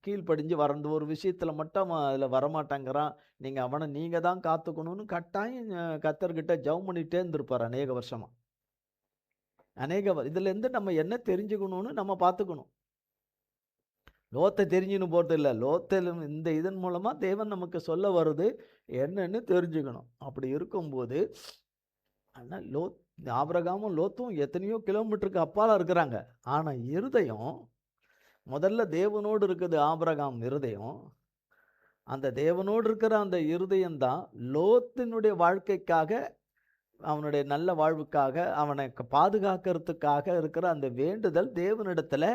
கீழ்ப்படிஞ்சு வர அந்த ஒரு விஷயத்துல மட்டும் அவன் அதில் வரமாட்டேங்கிறான். நீங்க தான் காத்துக்கணும்னு கட்டாயம் கர்த்தர்கிட்ட ஜெபம் பண்ணிட்டே இருந்திருப்பார் அநேக வருஷமா. இதுல இருந்து நம்ம என்ன தெரிஞ்சுக்கணும்னு நம்ம பார்த்துக்கணும். லோத்தை தெரிஞ்சுன்னு போறது இல்லை, லோத்திலும் இந்த இதன் மூலமா தேவன் நமக்கு சொல்ல வருது என்னன்னு தெரிஞ்சுக்கணும். அப்படி இருக்கும்போது ஆனா ஆபிரகாமும் லோத்தும் எத்தனையோ கிலோமீட்டருக்கு அப்பால இருக்கிறாங்க. ஆனா இருதயம் முதல்ல தேவனோடு இருக்குது. ஆபிரகாம் இருதயம், அந்த தேவனோடு இருக்கிற அந்த இருதயம் தான் லோத்தினுடைய வாழ்க்கைக்காக, அவனுடைய நல்ல வாழ்வுக்காக, அவனை பாதுகாக்கிறதுக்காக இருக்கிற அந்த வேண்டுதல் தேவனிடத்துல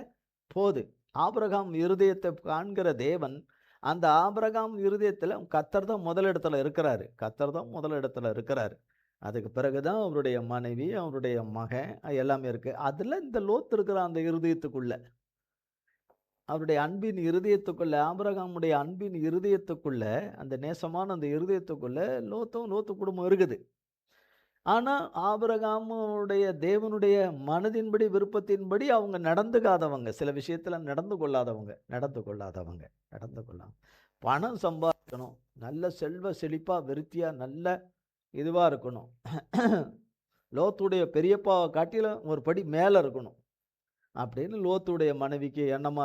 போது. ஆபிரகாம் இருதயத்தை காண்கிற தேவன் அந்த ஆபிரகாம் இருதயத்துல கர்த்தர் தான் முதலிடத்துல இருக்கிறாரு. கர்த்தர் தான் முதலிடத்துல இருக்கிறாரு. அதுக்கு பிறகுதான் அவருடைய மனைவி, அவருடைய மகன் எல்லாமே இருக்கு. அதுல இந்த லோத்து இருக்கிற அந்த இருதயத்துக்குள்ள, அவருடைய அன்பின் இருதயத்துக்குள்ள, ஆபிரகாமுடைய அன்பின் இருதயத்துக்குள்ள, அந்த நேசமான அந்த இருதயத்துக்குள்ள லோத்து குடும்பம் இருக்குது. ஆனா ஆபிரகாமுடைய தேவனுடைய மனதின்படி விருப்பத்தின்படி அவங்க நடந்துக்காதவங்க, சில விஷயத்துல நடந்து கொள்ளாதவங்க. பணம் சம்பாதிக்கணும், நல்ல செல்வ செழிப்பா விருத்தியா நல்ல இதுவா இருக்கணும், லோத்துடைய பெரியப்பாவை காட்டிலும் ஒரு படி மேல இருக்கணும் அப்படின்னு லோத்துடைய மனைவிக்கு எண்ணமா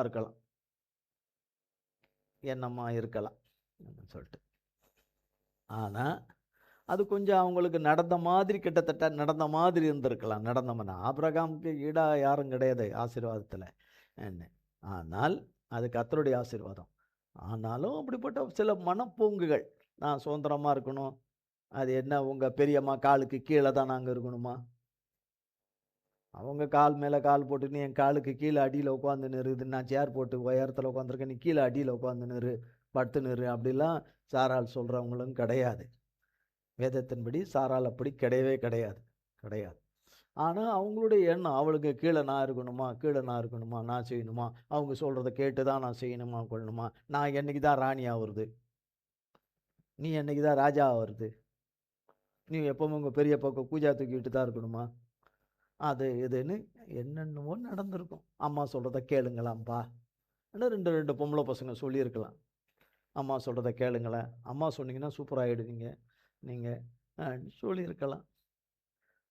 இருக்கலாம் சொல்லிட்டு. ஆனா அது கொஞ்சம் அவங்களுக்கு கிட்டத்தட்ட நடந்த மாதிரி இருந்திருக்கலாம். நடந்தவன ஆபிரகாமுக்கு ஈடா யாரும் கிடையாது ஆசீர்வாதத்துல என்ன. ஆனால் அது கர்த்தருடைய ஆசீர்வாதம். ஆனாலும் அப்படிப்பட்ட சில மனப்போங்குகள், நான் சுதந்திரமா இருக்கணும், அது என்ன உங்க பெரியம்மா காலுக்கு கீழே தான் நாங்க இருக்கணுமா? அவங்க கால் மேலே கால் போட்டு நீ என் காலுக்கு கீழே அடியில் உட்காந்து நிறுது, நான் சேர் போட்டு உயரத்தில் உட்காந்துருக்கேன், நீ கீழே அடியில் உட்காந்து நிறு, படுத்து நிறு அப்படிலாம் சாரால் சொல்கிறவங்களும் கிடையாது. வேதத்தின்படி சாரால் அப்படி கிடையவே கிடையாது. ஆனால் அவங்களுடைய எண்ணம், அவளுக்கு கீழே நான் இருக்கணுமா, நான் செய்யணுமா, அவங்க சொல்கிறத கேட்டு தான் நான் செய்யணுமா கொள்ளணுமா, நான் என்னைக்கு தான் ராணி ஆகுறது, நீ என்னைக்கு தான் ராஜா ஆகுறது, நீ எப்பவும் உங்கள் பெரிய பக்கம் பூஜா தூக்கிட்டு தான் இருக்கணுமா, அது இதுன்னு என்னென்னமோ நடந்திருக்கும். அம்மா சொல்கிறத கேளுங்களாம்ப்பா, ரெண்டு பொம்பளை பசங்க சொல்லியிருக்கலாம், அம்மா சொல்கிறத கேளுங்களேன், அம்மா சொன்னீங்கன்னா சூப்பராகிடுவீங்க நீங்கள் சொல்லியிருக்கலாம்.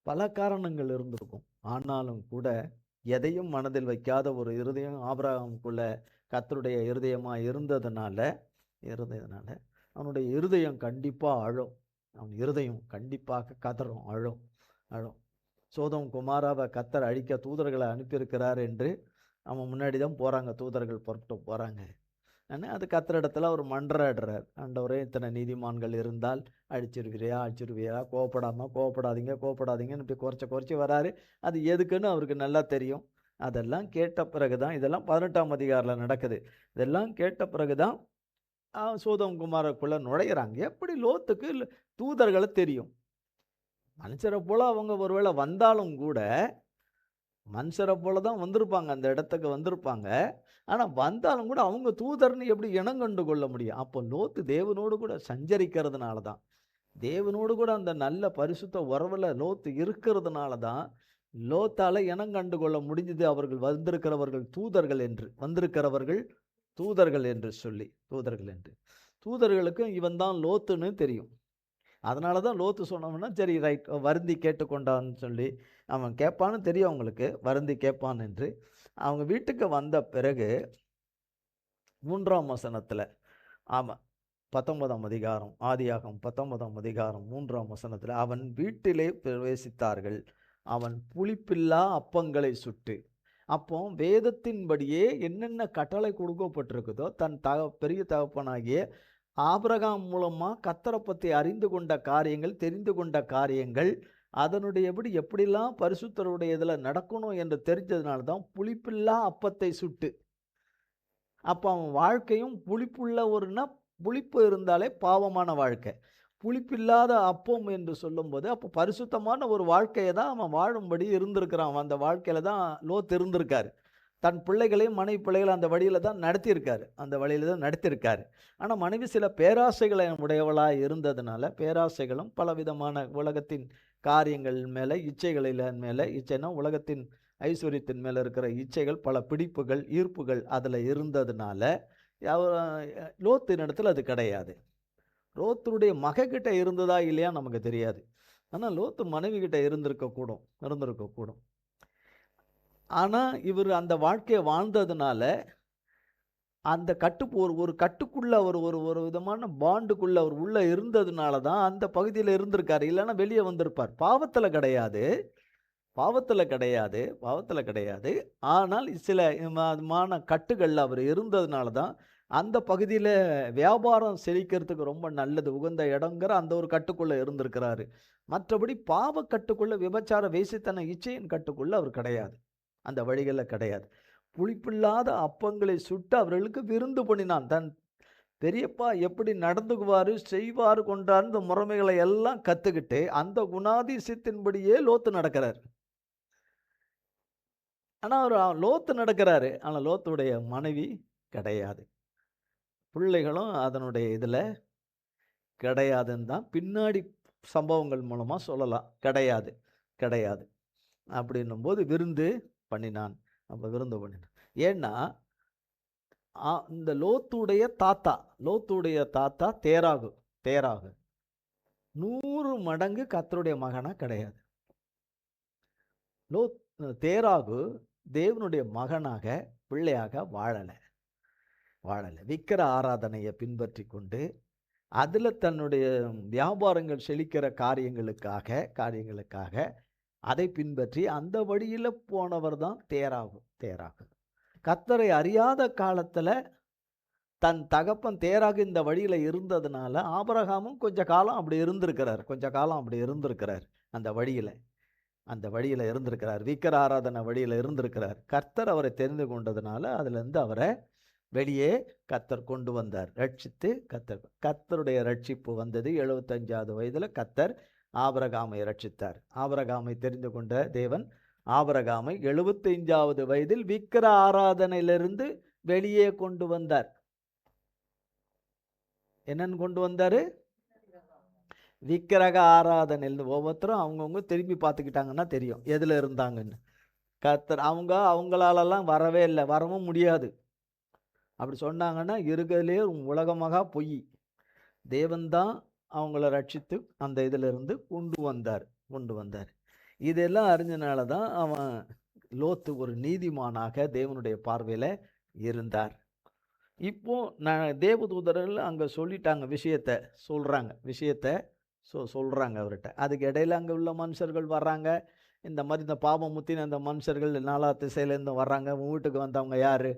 பல காரணங்கள் இருந்திருக்கும். ஆனாலும் கூட எதையும் மனதில் வைக்காத ஒரு இருதயம் ஆபிரகாமுக்குள்ள கர்த்தருடைய இருதயமாக இருந்ததுனால அவனுடைய இருதயம் கண்டிப்பாக அழும். அவன் இருதயம் கண்டிப்பாக கதறும், அழும். சோதம் குமாராவை கர்த்தர் அழிக்க தூதர்களை அனுப்பியிருக்கிறார் என்று அவன் முன்னாடி தான் போகிறாங்க, தூதர்கள் புறப்பட்டு போகிறாங்க. அது கர்த்தரிடத்துல அவர் மன்றாடுறார், ஆண்டவரே இத்தனை நீதிமான்கள் இருந்தால் அழிச்சிருவியா, கோவப்படாதீங்கன்னு இப்படி குறைச்சி வராரு. அது எதுக்குன்னு அவருக்கு நல்லா தெரியும். அதெல்லாம் கேட்ட பிறகுதான், இதெல்லாம் 18ஆம் அதிகாரத்தில் நடக்குது. இதெல்லாம் கேட்ட பிறகுதான் சோதம் குமாரக்குள்ள நுழையிறாங்க. எப்படி லோத்துக்கு தூதர்களை தெரியும்? மனுஷரை போல அவங்க ஒருவேளை வந்தாலும் கூட மனுஷரை போல தான் வந்திருப்பாங்க, அந்த இடத்துக்கு வந்திருப்பாங்க. ஆனால் வந்தாலும் கூட அவங்க தூதர்னு எப்படி இனம் கண்டு கொள்ள முடியும்? அப்போ லோத்து தேவனோடு கூட சஞ்சரிக்கிறதுனால தான், தேவனோடு கூட அந்த நல்ல பரிசுத்த உறவில் லோத்து இருக்கிறதுனால தான் லோத்தால இனம் கண்டு கொள்ள முடிஞ்சது. அவர்கள் வந்திருக்கிறவர்கள் தூதர்கள் என்று சொல்லி, தூதர்களுக்கும் இவன் தான் லோத்துன்னு தெரியும். அதனால தான் லோத்து சொன்னோம்னா சரி ரைட், வருந்தி கேட்டுக்கொண்டான்னு சொல்லி அவன் கேட்பான்னு தெரியும் அவங்களுக்கு, வருந்தி கேட்பான் என்று. அவங்க வீட்டுக்கு வந்த பிறகு 3ஆம் வசனத்தில், ஆமாம் 19ஆம் அதிகாரம், ஆதியாகமம் 19ஆம் அதிகாரம் 3ஆம் வசனத்தில், அவன் வீட்டிலே பிரவேசித்தார்கள், அவன் புளிப்பில்லா அப்பங்களை சுட்டு. அப்போ வேதத்தின்படியே என்னென்ன கட்டளை கொடுக்கப்பட்டிருக்குதோ தன் பெரிய தகப்பனாகிய ஆபிரகாம் மூலமா கர்த்தரை பற்றி அறிந்து கொண்ட காரியங்கள், தெரிந்து கொண்ட காரியங்கள், அதனுடையபடி எப்படிலாம் பரிசுத்தருடைய இதில் நடக்கணும் என்று தெரிஞ்சதுனால தான் புளிப்பில்லா அப்பத்தை சுட்டு, அப்போ அவன் வாழ்க்கையும் புளிப்புள்ள புளிப்பு இருந்தாலே பாவமான வாழ்க்கை. புளிப்பில்லாத அப்பம் என்று சொல்லும்போது அப்போ பரிசுத்தமான ஒரு வாழ்க்கையை தான் அவன் வாழும்படி இருந்திருக்கிறான். அந்த வாழ்க்கையில தான் லோத் இருந்திருக்காரு. தன் பிள்ளைகளையும் மனைவி பிள்ளைகளை அந்த வழியில தான் நடத்தியிருக்காரு. அந்த வழியில தான் நடத்தியிருக்காரு. ஆனால் மனைவி சில பேராசைகளை உடையவளாக இருந்ததுனால, பேராசைகளும் பலவிதமான உலகத்தின் காரியங்கள் மேலே, இச்சைகளின் மேலே, இச்சைனா உலகத்தின் ஐஸ்வர்யத்தின் மேலே இருக்கிற இச்சைகள், பல பிடிப்புகள், ஈர்ப்புகள் அதில் இருந்ததுனால லோத்தின் இடத்துல அது கிடையாது. லோத்துடைய மகக்கிட்ட இருந்ததா இல்லையா நமக்கு தெரியாது. ஆனால் லோத்து மனைவி கிட்ட இருந்திருக்கக்கூடும். ஆனால் இவர் அந்த வாழ்க்கையை வாழ்ந்ததுனால அந்த ஒரு கட்டுக்குள்ள அவர் ஒரு விதமான பாண்டுக்குள்ள அவர் உள்ள இருந்ததுனால தான் அந்த பகுதியில் இருந்திருக்காரு. இல்லைன்னா வெளியே வந்திருப்பார். பாவத்தில் கிடையாது. ஆனால் சில விதமான கட்டுகளில் அவர் இருந்ததுனால தான் அந்த பகுதியில் வியாபாரம் செழிக்கிறதுக்கு ரொம்ப நல்லது, உகந்த இடங்கிற அந்த ஒரு கட்டுக்குள்ளே இருந்திருக்கிறாரு. மற்றபடி பாவ கட்டுக்குள்ள, விபச்சார வேசித்தன இச்சையின் கட்டுக்குள்ள அவர் கிடையாது. அந்த வழிகளில் கிடையாது. புளிப்பில்லாத அப்பங்களை சுட்டு அவர்களுக்கு விருந்து பண்ணினான். தன் பெரியப்பா எப்படி நடந்துக்குவாரு, செய்வாரு, கொண்டார்ந்த முறைமைகளை எல்லாம் கற்றுக்கிட்டு அந்த குணாதிசயத்தின்படியே லோத்து நடக்கிறார். ஆனால் அவர் லோத்து நடக்கிறாரு. ஆனால் லோத்துடைய மனைவி கிடையாது. பிள்ளைகளும் அதனுடைய இதில் கிடையாதுன்னு தான் பின்னாடி சம்பவங்கள் மூலமாக சொல்லலாம். கிடையாது அப்படின்னும் போது விருந்து பண்ணினான். ஏன்னா இந்த லோத்துடைய தாத்தா தேராகு 100 மடங்கு கர்த்தருடைய மகனா கிடையாது. தேராகு தேவனுடைய மகனாக, பிள்ளையாக வாழலை. விக்கிர ஆராதனையை பின்பற்றி கொண்டு அதில் தன்னுடைய வியாபாரங்கள் செழிக்கிற காரியங்களுக்காக அதை பின்பற்றி அந்த வழியில் போனவர் தான் தேராகு. கர்த்தரை அறியாத காலத்தில் தன் தகப்பன் தேராகு இந்த வழியில் இருந்ததுனால ஆபிரகாமும் கொஞ்ச காலம் அப்படி இருந்திருக்கிறார். அந்த வழியில் இருந்திருக்கிறார். விக்கிர ஆராதனை வழியில் இருந்திருக்கிறார். கர்த்தர் அவரை தெரிந்து கொண்டதுனால அதிலிருந்து அவரை வெளியே கர்த்தர் கொண்டு வந்தார். ரட்சித்து கர்த்தருடைய ரட்சிப்பு வந்தது. 75வது வயதில் கர்த்தர் ஆபிரகாமை ரட்சித்தார். ஆபிரகாமை தெரிந்து கொண்ட தேவன் ஆபிரகாமை 75வது வயதில் விக்கிர ஆராதனையிலிருந்து வெளியே கொண்டு வந்தார். என்னன்னு கொண்டு வந்தாரு? விக்கிரக ஆராதனையிலிருந்து. ஒவ்வொருத்தரும் அவங்கவுங்க திரும்பி பார்த்துக்கிட்டாங்கன்னா தெரியும் எதில் இருந்தாங்கன்னு. கர்த்தர் அவங்களாலெல்லாம் வரவே இல்லை, வரவும் முடியாது. அப்படி சொன்னாங்கன்னா இருக்கிறதுலே உலகமாக பொய். தேவன்தான் அவங்கள ரட்சித்து அந்த இதிலிருந்து கொண்டு வந்தார். இதெல்லாம் அறிஞ்சனால தான் அவன் லோத்து ஒரு நீதிமானாக தேவனுடைய பார்வையில் இருந்தார். இப்போ தேவதூதர்கள் அங்கே சொல்லிட்டாங்க, விஷயத்தை சொல்கிறாங்க அவர்கிட்ட. அதுக்கு இடையில அங்கே உள்ள மனுஷர்கள் வர்றாங்க. இந்த மாதிரி இந்த பாவம் முத்தின அந்த மனுஷர்கள் 4 திசையிலேருந்து வர்றாங்க. உன் வீட்டுக்கு வந்தவங்க யார்,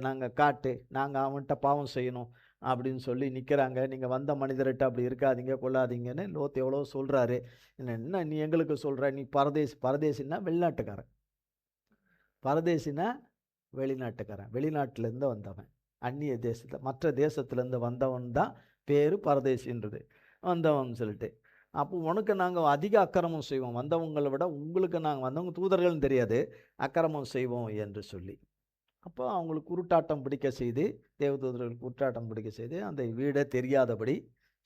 நாங்கள் காட்டு, நாங்கள் அவன்கிட்ட பாவம் செய்யணும் அப்படின்னு சொல்லி நிற்கிறாங்க. நீங்கள் வந்த மனிதர்கிட்ட அப்படி இருக்காதீங்க, கொள்ளாதீங்கன்னு லோத் எவ்வளோ சொல்கிறாரு. என்ன நீ எங்களுக்கு சொல்கிற, நீ பரதேசின்னா வெளிநாட்டுக்காரன், வெளிநாட்டிலேருந்து வந்தவன், அந்நிய மற்ற தேசத்துலேருந்து வந்தவன் தான் பேர் பரதேசின்றது, வந்தவன் சொல்லிட்டு. அப்போ உனக்கு நாங்கள் அதிக அக்கிரமம் செய்வோம், வந்தவங்களை விட உங்களுக்கு நாங்கள் வந்தவங்க தூதர்கள்னு தெரியாது, அக்கிரமம் செய்வோம் என்று சொல்லி. அப்போ அவங்களுக்கு உருட்டாட்டம் பிடிக்க செய்து, தேவதூதர்களுக்கு உருட்டாட்டம் பிடிக்க செய்து அந்த வீடை தெரியாதபடி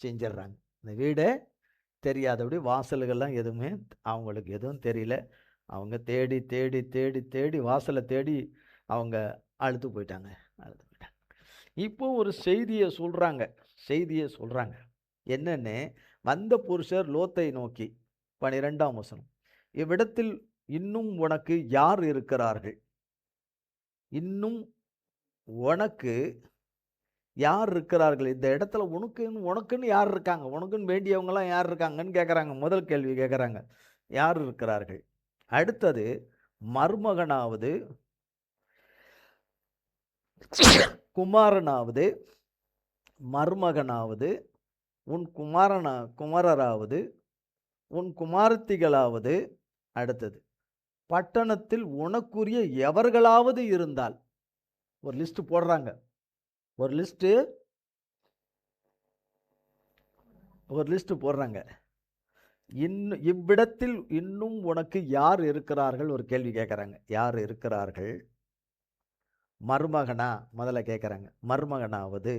செஞ்சிடுறாங்க. இந்த வீடை தெரியாதபடி வாசல்கள்லாம் எதுவுமே அவங்களுக்கு எதுவும் தெரியல. அவங்க தேடி வாசலை தேடி அவங்க அழுத்து போயிட்டாங்க. இப்போ ஒரு செய்தியை சொல்கிறாங்க. என்னன்னு, வந்த புருஷர் லோத்தை நோக்கி 12ஆம் வசனம், இவ்விடத்தில் இன்னும் உனக்கு யார் இருக்கிறார்கள்? இன்னும் உனக்கு யார் இருக்கிறார்கள்? இந்த இடத்துல உனக்குன்னு யார் இருக்காங்க? உனக்குன்னு வேண்டியவங்களாம் யார் இருக்காங்கன்னு கேட்குறாங்க. முதல் கேள்வி கேட்குறாங்க, யார் இருக்கிறார்கள்? அடுத்தது, மருமகனாவது குமாரனாவது மருமகனாவது உன் குமாரராவது உன் குமாரத்திகளாவது, அடுத்தது பட்டணத்தில் உனக்குரிய எவர்களாவது இருந்தால், ஒரு லிஸ்ட் போடுறாங்க. ஒரு லிஸ்ட் போடுறாங்க. இன்னும் இவ்விடத்தில் இன்னும் உனக்கு யார் இருக்கிறார்கள்? ஒரு கேள்வி கேட்குறாங்க. யார் இருக்கிறார்கள்? மருமகனா முதல்ல கேட்குறாங்க. மருமகனாவது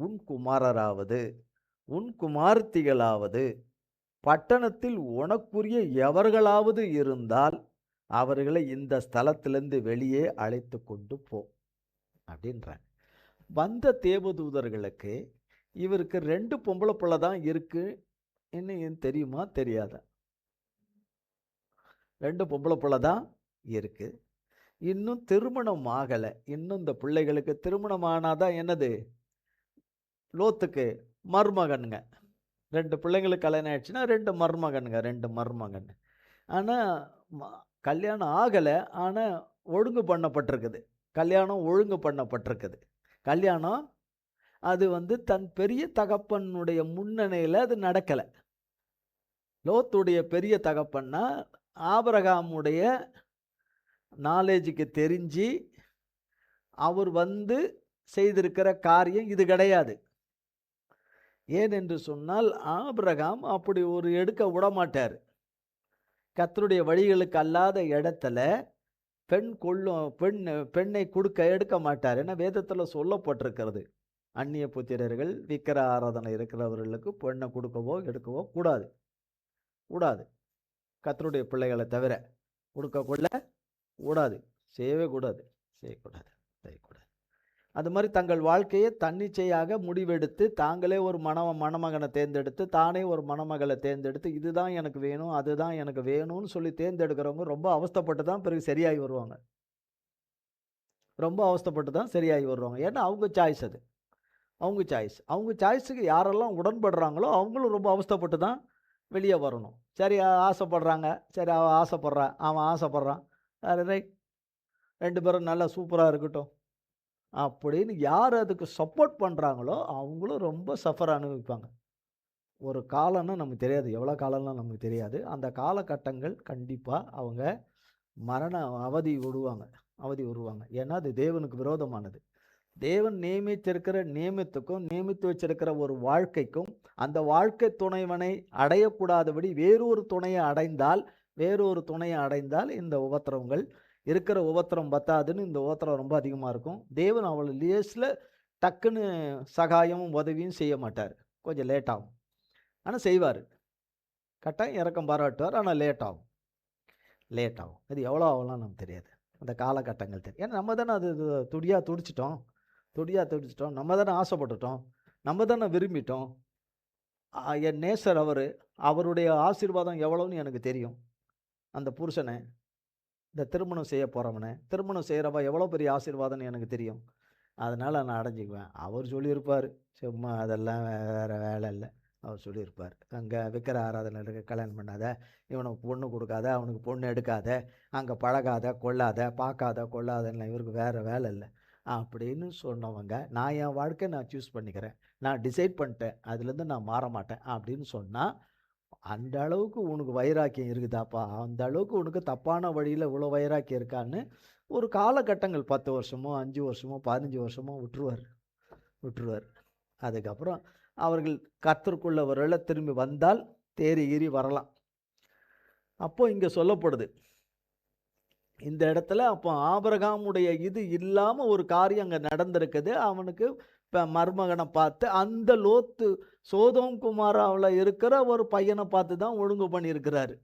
உன் குமாரராவது உன் குமாரத்திகளாவது பட்டணத்தில் உனக்குரிய எவர்களாவது இருந்தால் அவர்களை இந்த ஸ்தலத்திலிருந்து வெளியே அழைத்து கொண்டு போ அப்படின்றாங்க. வந்த தேவதூதர்களுக்கு இவருக்கு 2 பொம்பளை பிள்ளை தான் இருக்கு இன்னும் தெரியுமா தெரியாதா? 2 பொம்பளை பிள்ளை தான் இருக்கு. இன்னும் திருமணம் ஆகலை. இன்னும் இந்த பிள்ளைகளுக்கு திருமணம் ஆனாதான் என்னது? லோத்துக்கு மருமகனுங்க. 2 பிள்ளைங்களுக்கு கல்யாணம் ஆயிடுச்சுன்னா 2 மருமகன். ஆனால் கல்யாணம் ஆகலை. ஆனால் ஒழுங்கு பண்ணப்பட்டிருக்குது. கல்யாணம் அது தன் பெரிய தகப்பனுடைய முன்னணியில் அது நடக்கலை. லோத்துடைய பெரிய தகப்பன்னா ஆபிரகாமுடைய நாலேஜுக்கு தெரிஞ்சு அவர் செய்திருக்கிற காரியம் இது கிடையாது. ஏனென்று சொன்னால் ஆபிரகாம் அப்படி ஒரு எடுக்க விட மாட்டார். கர்த்தருடைய வழிகளுக்கு அல்லாத இடத்துல பெண்ணை எடுக்க மாட்டார். ஏன்னா வேதத்தில் சொல்லப்பட்டிருக்கிறது, அந்நிய புத்திரர்கள் விக்கிர ஆராதனை இருக்கிறவர்களுக்கு பெண்ணை எடுக்கவோ கூடாது. கர்த்தருடைய பிள்ளைகளை தவிர கொடுக்க கூடாது. செய்யக்கூடாது. அது மாதிரி தங்கள் வாழ்க்கையை தன்னிச்சையாக முடிவெடுத்து தாங்களே ஒரு மணமகனை தேர்ந்தெடுத்து தானே ஒரு மணமகளை தேர்ந்தெடுத்து இதுதான் எனக்கு வேணும் அதுதான் எனக்கு வேணும்னு சொல்லி தேர்ந்தெடுக்கிறவங்க ரொம்ப அவஸ்தைப்பட்டு தான் பிறகு சரியாகி வருவாங்க. ஏன்னா அவங்க சாய்ஸ். அது அவங்க சாய்ஸுக்கு யாரெல்லாம் உடன்படுறாங்களோ அவங்களும் ரொம்ப அவஸ்தைப்பட்டு தான் வெளியே வரணும். சரி ஆசைப்படுறாங்க, சரி அவன் ஆசைப்படுறான், ரைட், 2 பேரும் நல்லா சூப்பராக இருக்கட்டும் அப்படின்னு யார் அதுக்கு சப்போர்ட் பண்ணுறாங்களோ அவங்களும் ரொம்ப சஃபர் அனுபவிப்பாங்க. ஒரு காலம்னா நமக்கு தெரியாது, எவ்வளோ காலம்லாம் நமக்கு தெரியாது. அந்த காலகட்டங்கள் கண்டிப்பாக அவங்க மரண அவதி விடுவாங்க. ஏன்னா அது தேவனுக்கு விரோதமானது. தேவன் நியமித்து வச்சிருக்கிற ஒரு வாழ்க்கைக்கும் அந்த வாழ்க்கை துணைவனை அடையக்கூடாதபடி வேறொரு துணையை அடைந்தால் இந்த உபத்திரவங்கள் இருக்கிற உபத்திரம் பத்தாதுன்னு இந்த உபத்திரம் ரொம்ப அதிகமாக இருக்கும். தேவன் அவளை லேஸில் டக்குன்னு சகாயமும் உதவியும் செய்ய மாட்டார். கொஞ்சம் லேட் ஆகும். ஆனால் செய்வார். கட்டாயம் இறக்கம் பாராட்டுவார். ஆனால் லேட் ஆகும். அது எவ்வளோ ஆகலாம் நமக்கு தெரியாது. அந்த காலகட்டங்கள் தெரியும். ஏன்னா நம்ம தானே அது துடியாக துடிச்சிட்டோம். நம்ம தானே ஆசைப்பட்டுட்டோம். நம்ம தானே விரும்பிட்டோம். என் நேசர் அவருடைய ஆசீர்வாதம் எவ்வளோன்னு எனக்கு தெரியும். அந்த புருஷனை, இந்த திருமணம் செய்ய போகிறவனை, திருமணம் செய்கிறவ எவ்வளோ பெரிய ஆசீர்வாதம்னு எனக்கு தெரியும். அதனால் நான் அடைஞ்சிக்குவேன். அவர் சொல்லியிருப்பார், சும்மா அதெல்லாம் வேறு வேலை இல்லை. அவர் சொல்லியிருப்பார், அங்கே விக்கிர ஆராதனை இருக்க கல்யாணம் பண்ணாத, இவனுக்கு பொண்ணு கொடுக்காத, அவனுக்கு பொண்ணு எடுக்காத, அங்கே பழகாத கொள்ளாத, பார்க்காத கொள்ளாதன்னு இவருக்கு வேறு வேலை இல்லை அப்படின்னு சொன்னவங்க, நான் என் வாழ்க்கை நான் சூஸ் பண்ணிக்கிறேன், நான் டிசைட் பண்ணிட்டேன், அதுலேருந்து நான் மாற மாட்டேன் அப்படின்னு சொன்னால், அந்த அளவுக்கு உனக்கு வைராக்கியம் இருக்குதாப்பா, அந்த அளவுக்கு உனக்கு தப்பான வழியில் இவ்வளோ வைராக்கியம் இருக்கான்னு ஒரு காலகட்டங்கள் 10 வருஷமோ 5 வருஷமோ 15 வருஷமோ விட்டுருவார். அதுக்கப்புறம் அவர்கள் கர்த்தருக்குள்ளவர்களை திரும்பி வந்தால் தேறி வரலாம். அப்போ இங்கே சொல்லப்படுது இந்த இடத்துல, அப்போ ஆபிரகாமுடைய இது இல்லாமல் ஒரு காரியம் அங்கே நடந்திருக்குது. அவனுக்கு இப்போ மருமகனை பார்த்து அந்த லோத்து சோதோம் குமாராவில் இருக்கிற ஒரு பையனை பார்த்து தான் ஒழுங்கு பண்ணியிருக்கிறாரு.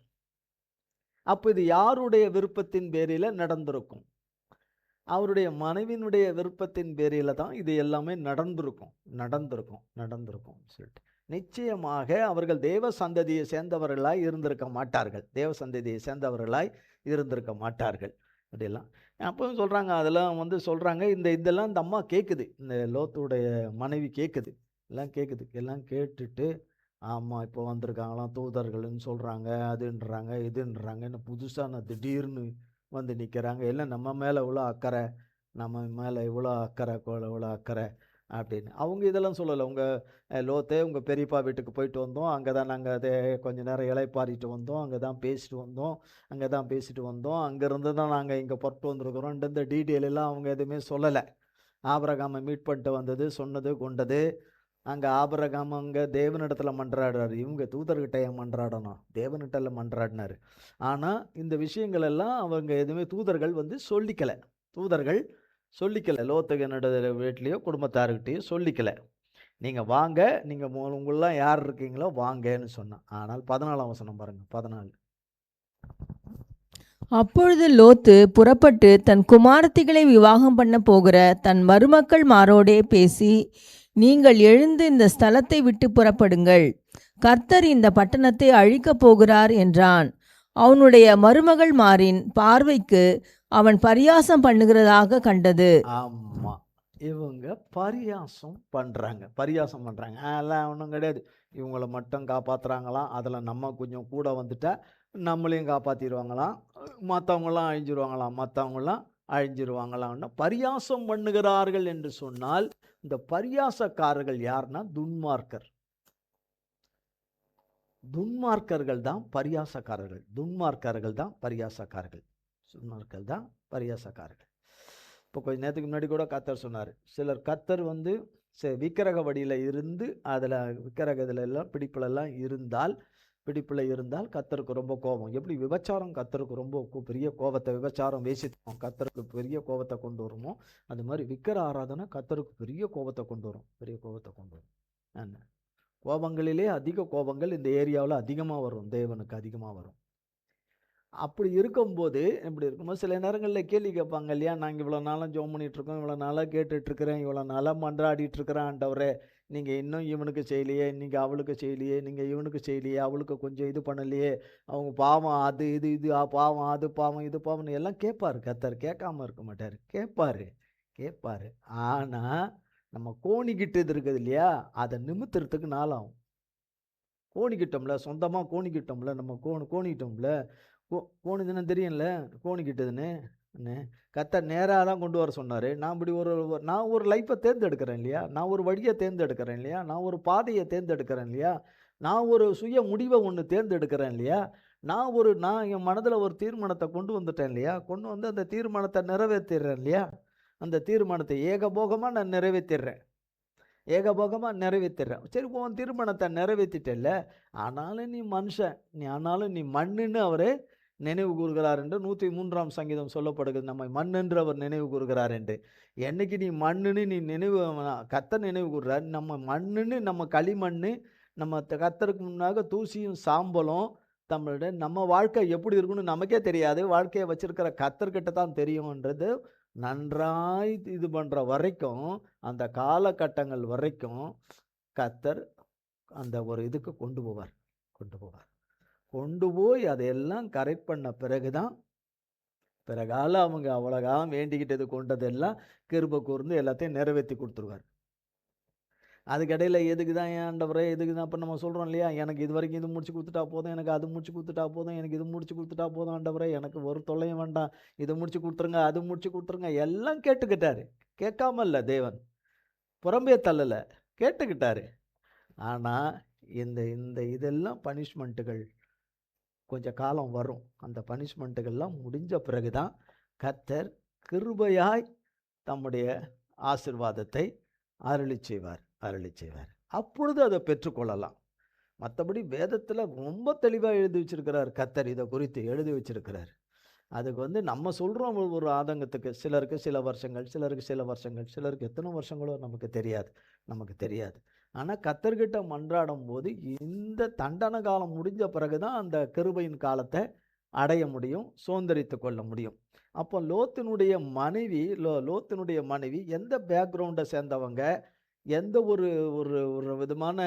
அப்போ இது யாருடைய விருப்பத்தின் பேரில் நடந்திருக்கும்? அவருடைய மனைவியினுடைய விருப்பத்தின் பேரில் தான் இது எல்லாமே நடந்திருக்கும் சொல்லிட்டு நிச்சயமாக அவர்கள் தேவ சந்ததியை சேர்ந்தவர்களாய் இருந்திருக்க மாட்டார்கள். அப்படிலாம் அப்பவும் சொல்கிறாங்க. அதெல்லாம் சொல்கிறாங்க. இதெல்லாம் இந்த அம்மா கேட்குது, இந்த லோத்துடைய மனைவி எல்லாம் கேட்டுட்டு, ஆமாம் இப்போ வந்திருக்காங்களாம் தூதர்கள்னு சொல்கிறாங்க, இதுன்றாங்க இன்னும் புதுசாக திடீர்னு நிற்கிறாங்க, எல்லாம் நம்ம மேலே உள்ள அக்கறை நம்ம மேலே இவ்வளோ அக்கறை இவ்வளோ அக்கறை அப்படின்னு. அவங்க இதெல்லாம் சொல்லலை. லோத்தே உங்கள் பெரியப்பா வீட்டுக்கு போயிட்டு வந்தோம், அங்கே தான் நாங்கள் அதே கொஞ்ச நேரம் இளைப்பாறிட்டு வந்தோம், அங்கே தான் பேசிட்டு வந்தோம், அங்கே தான் பேசிட்டு வந்தோம், அங்கேருந்து தான் நாங்கள் இங்கே புறப்பட்டு வந்திருக்கிறோம். இந்த டீட்டெயில் எல்லாம் அவங்க எதுவுமே சொல்லலை. ஆபிரகாமை மீட் பண்ணிட்டு வந்தது, சொன்னது, கொண்டது. அங்கே ஆபிரகாம் அங்கே தேவனிடத்தில் மன்றாடுறாரு. இவங்க தூதர்கிட்ட ஏன் மன்றாடணும்? தேவனிடத்துல மன்றாடினார். ஆனால் இந்த விஷயங்கள் எல்லாம் அவங்க எதுவுமே தூதர்கள் சொல்லிக்கலை. லோத்துகனோட வீட்லேயோ குடும்பத்தார்கிட்டையோ சொல்லிக்கலை. நீங்கள் வாங்க, நீங்கள் உங்களெலாம் யார் இருக்கீங்களோ வாங்கன்னு சொன்னான். ஆனால் 14ஆம் வசனம் பாருங்கள். 14. அப்பொழுது லோத்து புறப்பட்டு தன் குமாரத்திகளை விவாகம் பண்ண போகிற தன் மருமக்கள் மாரோடே பேசி, நீங்கள் எழுந்து இந்த ஸ்தலத்தை விட்டு புறப்படுங்கள், கர்த்தர் இந்த பட்டணத்தை அழிக்கப் போகிறார் என்றான். அவனுடைய மருமகள் மாரின் பார்வைக்கு அவன் பரியாசம் பண்ணுகிறதாக கண்டது. ஆமாம், இவங்க பரியாசம் பண்ணுறாங்க. அதெல்லாம் ஒன்றும் கிடையாது, இவங்கள மட்டும் காப்பாற்றுறாங்களாம், அதில் நம்ம கொஞ்சம் கூட வந்துட்டா நம்மளையும் காப்பாற்றிடுவாங்களாம், மற்றவங்களாம் அழிஞ்சிருவாங்களாம்னு பரியாசம் பண்ணுகிறார்கள் என்று சொன்னால், இந்த பரியாசக்காரர்கள் யாருன்னா துன்மார்க்கர்கள் தான் பரியாசக்காரர்கள். இப்போ கொஞ்ச நேரத்துக்கு முன்னாடி கூட கர்த்தர் சொன்னார், சிலர் கர்த்தர் விக்கிரக வடியில் இருந்து அதில் விக்கிரகத்துல எல்லாம் பிடிப்பில் இருந்தால் கர்த்தருக்கு ரொம்ப கோபம். எப்படி விபச்சாரம் கர்த்தருக்கு ரொம்ப பெரிய கோபத்தை, விபச்சாரம் வேசித்தோம் கர்த்தருக்கு பெரிய கோபத்தை கொண்டு வருமோ, அது மாதிரி விக்கிர ஆராதனை கர்த்தருக்கு பெரிய கோபத்தை கொண்டு வரும். என்ன கோபங்களிலே அதிக கோபங்கள் இந்த ஏரியாவில் அதிகமாக வரும், தேவனுக்கு அதிகமாக வரும். அப்படி இருக்கும்போது சில நேரங்களில் கேள்வி கேட்பாங்க இல்லையா, நாங்கள் இவ்வளோ நாளாக ஜோம் பண்ணிகிட்ருக்கோம், இவ்வளோ நாளாக கேட்டுட்ருக்கிறேன், இவ்வளோ நாளாக மன்றாடிட்டுருக்கிறேன், ஆண்டவரே நீங்கள் இன்னும் இவனுக்கு செய்யலையே, நீங்கள் அவளுக்கு செய்யலையே, நீங்கள் இவனுக்கு செய்யலையே, அவளுக்கு கொஞ்சம் இது பண்ணலையே, அவங்க பாவம் அது இது பாவம் அது பாவம் இது பாவம்னு எல்லாம் கேட்பார் கர்த்தர். கேட்காம இருக்க மாட்டார், கேட்பார். ஆனால் நம்ம கோணிக்கிட்டது இருக்குது இல்லையா, அதை நிமித்துறதுக்கு நாளாகும். கோணிக்கிட்டோம்ல, சொந்தமாக கோணிக்கிட்டோம்ல, நம்ம கோணிக்கிட்டோம்ல, கோணிதுன்னு தெரியும்ல, கோணிக்கிட்டதுன்னு. கர்த்தர் நேராக தான் கொண்டு வர சொன்னார். நான் ஒரு லைஃப்பை தேர்ந்தெடுக்கிறேன் இல்லையா, நான் ஒரு வழியை தேர்ந்தெடுக்கிறேன் இல்லையா, நான் ஒரு பாதையை தேர்ந்தெடுக்கிறேன் இல்லையா, நான் ஒரு சுய முடிவை ஒன்று தேர்ந்தெடுக்கிறேன் இல்லையா, நான் என் மனதில் ஒரு தீர்மானத்தை கொண்டு வந்துட்டேன் இல்லையா, கொண்டு வந்து அந்த தீர்மானத்தை நிறைவேற்றிடுறேன் இல்லையா, அந்த தீர்மானத்தை ஏகபோகமாக நான் நிறைவேற்றிடுறேன். சரி, உன் தீர்மானத்தை நிறைவேற்றிட்டல, ஆனாலும் நீ மனுஷன், ஆனாலும் நீ மண்ணுன்னு அவர் நினைவு கூறுகிறார் என்று 103ஆம் சங்கீதம் சொல்லப்படுகிறது. நம்மை மண்ணென்று அவர் நினைவு கூறுகிறார் என்று. என்னைக்கு நீ மண்ணுன்னு கர்த்தர் நினைவு கூறுறார், நம்ம மண்ணுன்னு, நம்ம களிமண்ணு, நம்ம கர்த்தருக்கு முன்னாக தூசியும் சாம்பலும், நம்ம வாழ்க்கை எப்படி இருக்குன்னு நமக்கே தெரியாது, வாழ்க்கையை வச்சிருக்கிற கர்த்தர்கிட்ட தான் தெரியும்ன்றது நன்றாய் இது பண்ணுற வரைக்கும், அந்த காலகட்டங்கள் வரைக்கும் கர்த்தர் அந்த ஒரு இதுக்கு கொண்டு போய் அதையெல்லாம் கரெக்ட் பண்ண பிறகால அவங்க அவ்வளோகா வேண்டிக்கிட்டது கொண்டதெல்லாம் கிருபை கூர்ந்து எல்லாத்தையும் நிறைவேற்றி கொடுத்துருவார். அதுக்கிடையில் எதுக்கு தான் ஏன் ஆண்டவரே, எதுக்கு தான் இப்போ நம்ம சொல்கிறோம் இல்லையா, எனக்கு இது வரைக்கும் இது முடிச்சு கொடுத்துட்டா போதும், எனக்கு அது முடிச்சு கொடுத்துட்டா போதும், எனக்கு இது முடிச்சு கொடுத்துட்டா போதும் ஆண்டவரே, எனக்கு ஒரு தொல்லையும் வேண்டாம், இதை முடிச்சு கொடுத்துருங்க, அது முடிச்சு கொடுத்துருங்க, எல்லாம் கேட்டுக்கிட்டாரு. கேட்காம இல்லை தேவன், புறம்பே தள்ளலை, கேட்டுக்கிட்டாரு. ஆனால் இந்த இதெல்லாம் பனிஷ்மெண்ட்டுகள் கொஞ்சம் காலம் வரும். அந்த பனிஷ்மெண்ட்டுகள்லாம் முடிஞ்ச பிறகு தான் கர்த்தர் கிருபையாய் தம்முடைய ஆசீர்வாதத்தை அருளி செய்வார். அப்பொழுது அதை பெற்றுக்கொள்ளலாம். மற்றபடி வேதத்தில் ரொம்ப தெளிவாக எழுதி வச்சிருக்கிறார் கர்த்தர், இதை குறித்து எழுதி வச்சிருக்கிறார். அதுக்கு நம்ம சொல்கிறோம் ஒரு ஆதங்கத்துக்கு, சிலருக்கு சில வருஷங்கள், சிலருக்கு எத்தனை வருஷங்களோ நமக்கு தெரியாது. ஆனால் கர்த்தர்கிட்ட மன்றாடும் போது இந்த தண்டனை காலம் முடிஞ்ச பிறகு தான் அந்த கிருபையின் காலத்தை அடைய முடியும், சுதந்திரித்து கொள்ள முடியும். அப்போ லோத்தினுடைய மனைவி எந்த பேக்ரவுண்டை சேர்ந்தவங்க, எந்த ஒரு ஒரு விதமான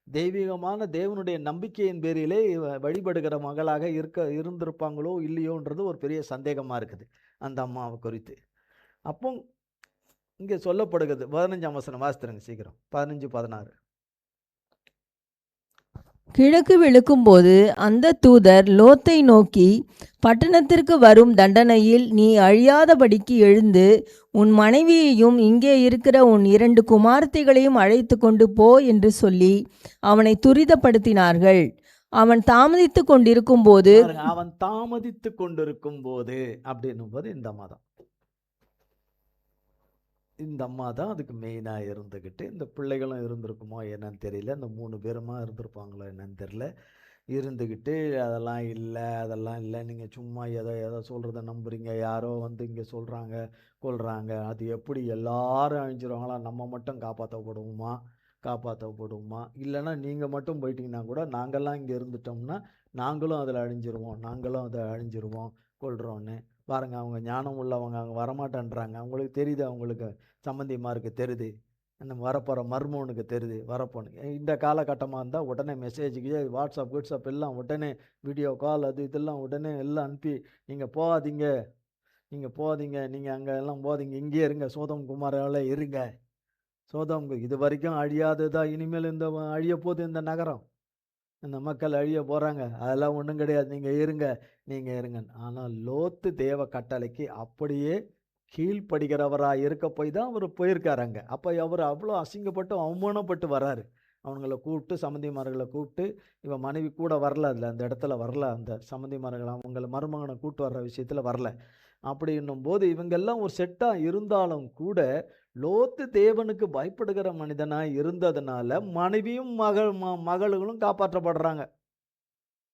தெய்வீகமான தேவனுடைய நம்பிக்கையின் பேரிலே வழிபடுகிற மகளாக இருந்திருப்பாங்களோ இல்லையோன்றது ஒரு பெரிய சந்தேகமாக இருக்குது அந்த அம்மாவை குறித்து. அப்போ இங்கே சொல்லப்படுகிறது 15ஆம் வசனம் வாசித்துருங்க சீக்கிரம், 15, 16. கிழக்கு வெளுக்கும்போது அந்த தூதர் லோத்தை நோக்கி, பட்டணத்திற்கு வரும் தண்டனையில் நீ அழியாதபடிக்கு எழுந்து உன் மனைவியையும் இங்கே இருக்கிற உன் 2 குமாரத்திகளையும் அழைத்து கொண்டு போ என்று சொல்லி அவனை துரிதப்படுத்தினார்கள். அவன் தாமதித்து கொண்டிருக்கும்போது பாருங்க, அவன் தாமதித்து கொண்டிருக்கும் போது அப்படின்னும் போது இந்த அம்மா தான் அதுக்கு மெயினாக இருந்துக்கிட்டு, இந்த பிள்ளைகளும் இருந்திருக்குமோ என்னன்னு தெரியல, இந்த 3 பேருமா இருந்திருப்பாங்களோ என்னன்னு தெரியல, இருந்துக்கிட்டு அதெல்லாம் இல்லை நீங்கள் சும்மா எதை சொல்கிறத நம்புறீங்க, யாரோ வந்து இங்கே சொல்கிறாங்க கொள்கிறாங்க, அது எப்படி எல்லாரும் அழிஞ்சிருவாங்களா, நம்ம மட்டும் காப்பாற்றப்படுவோமா, இல்லைன்னா நீங்கள் மட்டும் போயிட்டீங்கன்னா கூட நாங்கள்லாம் இங்கே இருந்துட்டோம்னா நாங்களும் அதை அழிஞ்சிருவோம் கொள்கிறோன்னு. பாருங்க, அவங்க ஞானம் உள்ளவங்க, அவங்க வரமாட்டேன்றாங்க, அவங்களுக்கு தெரியுது, அவங்களுக்கு சம்மந்திமாருக்கு தெரியுது, நம்ம வரப்போகிற மர்மவனுக்கு தெரியுது வரப்போன்னு. இந்த காலகட்டமாக இருந்தால் உடனே மெசேஜுக்கு வாட்ஸ்அப் எல்லாம் உடனே வீடியோ கால் அது இதெல்லாம் உடனே எல்லாம் அனுப்பி, நீங்கள் போகாதீங்க, நீங்கள் அங்கே எல்லாம் போகாதீங்க, இங்கேயே இருங்க, சோதம் குமாரால இருங்க, இது வரைக்கும் அழியாததா, இனிமேல் இந்த அழிய போகுது இந்த நகரம், இந்த மக்கள் அழிய போகிறாங்க, அதெல்லாம் ஒன்றும் கிடையாது, நீங்கள் இருங்க. ஆனால் லோத்து தேவ கட்டளைக்கு அப்படியே கீழ்ப்படுகிறவராக இருக்க போய் தான் அவர் போயிருக்காருங்க. அப்போ அவர் அவ்வளோ அசிங்கப்பட்டு அவமானப்பட்டு வராரு. அவங்கள கூப்பிட்டு சம்மந்திமார்களை கூப்பிட்டு, இவன் மனைவி கூட வரல, அதில் அந்த இடத்துல வரல, அந்த சம்மந்திமார்கள் அவங்கள மருமகனை கூப்பிட்டு வர்ற விஷயத்தில் வரல. அப்படின்னும் போது இவங்கெல்லாம் ஒரு செட்டாக இருந்தாலும் கூட லோத்து தேவனுக்கு பயப்படுகிற மனிதனாக இருந்ததுனால மனைவியும் மகளும் காப்பாற்றப்படுறாங்க.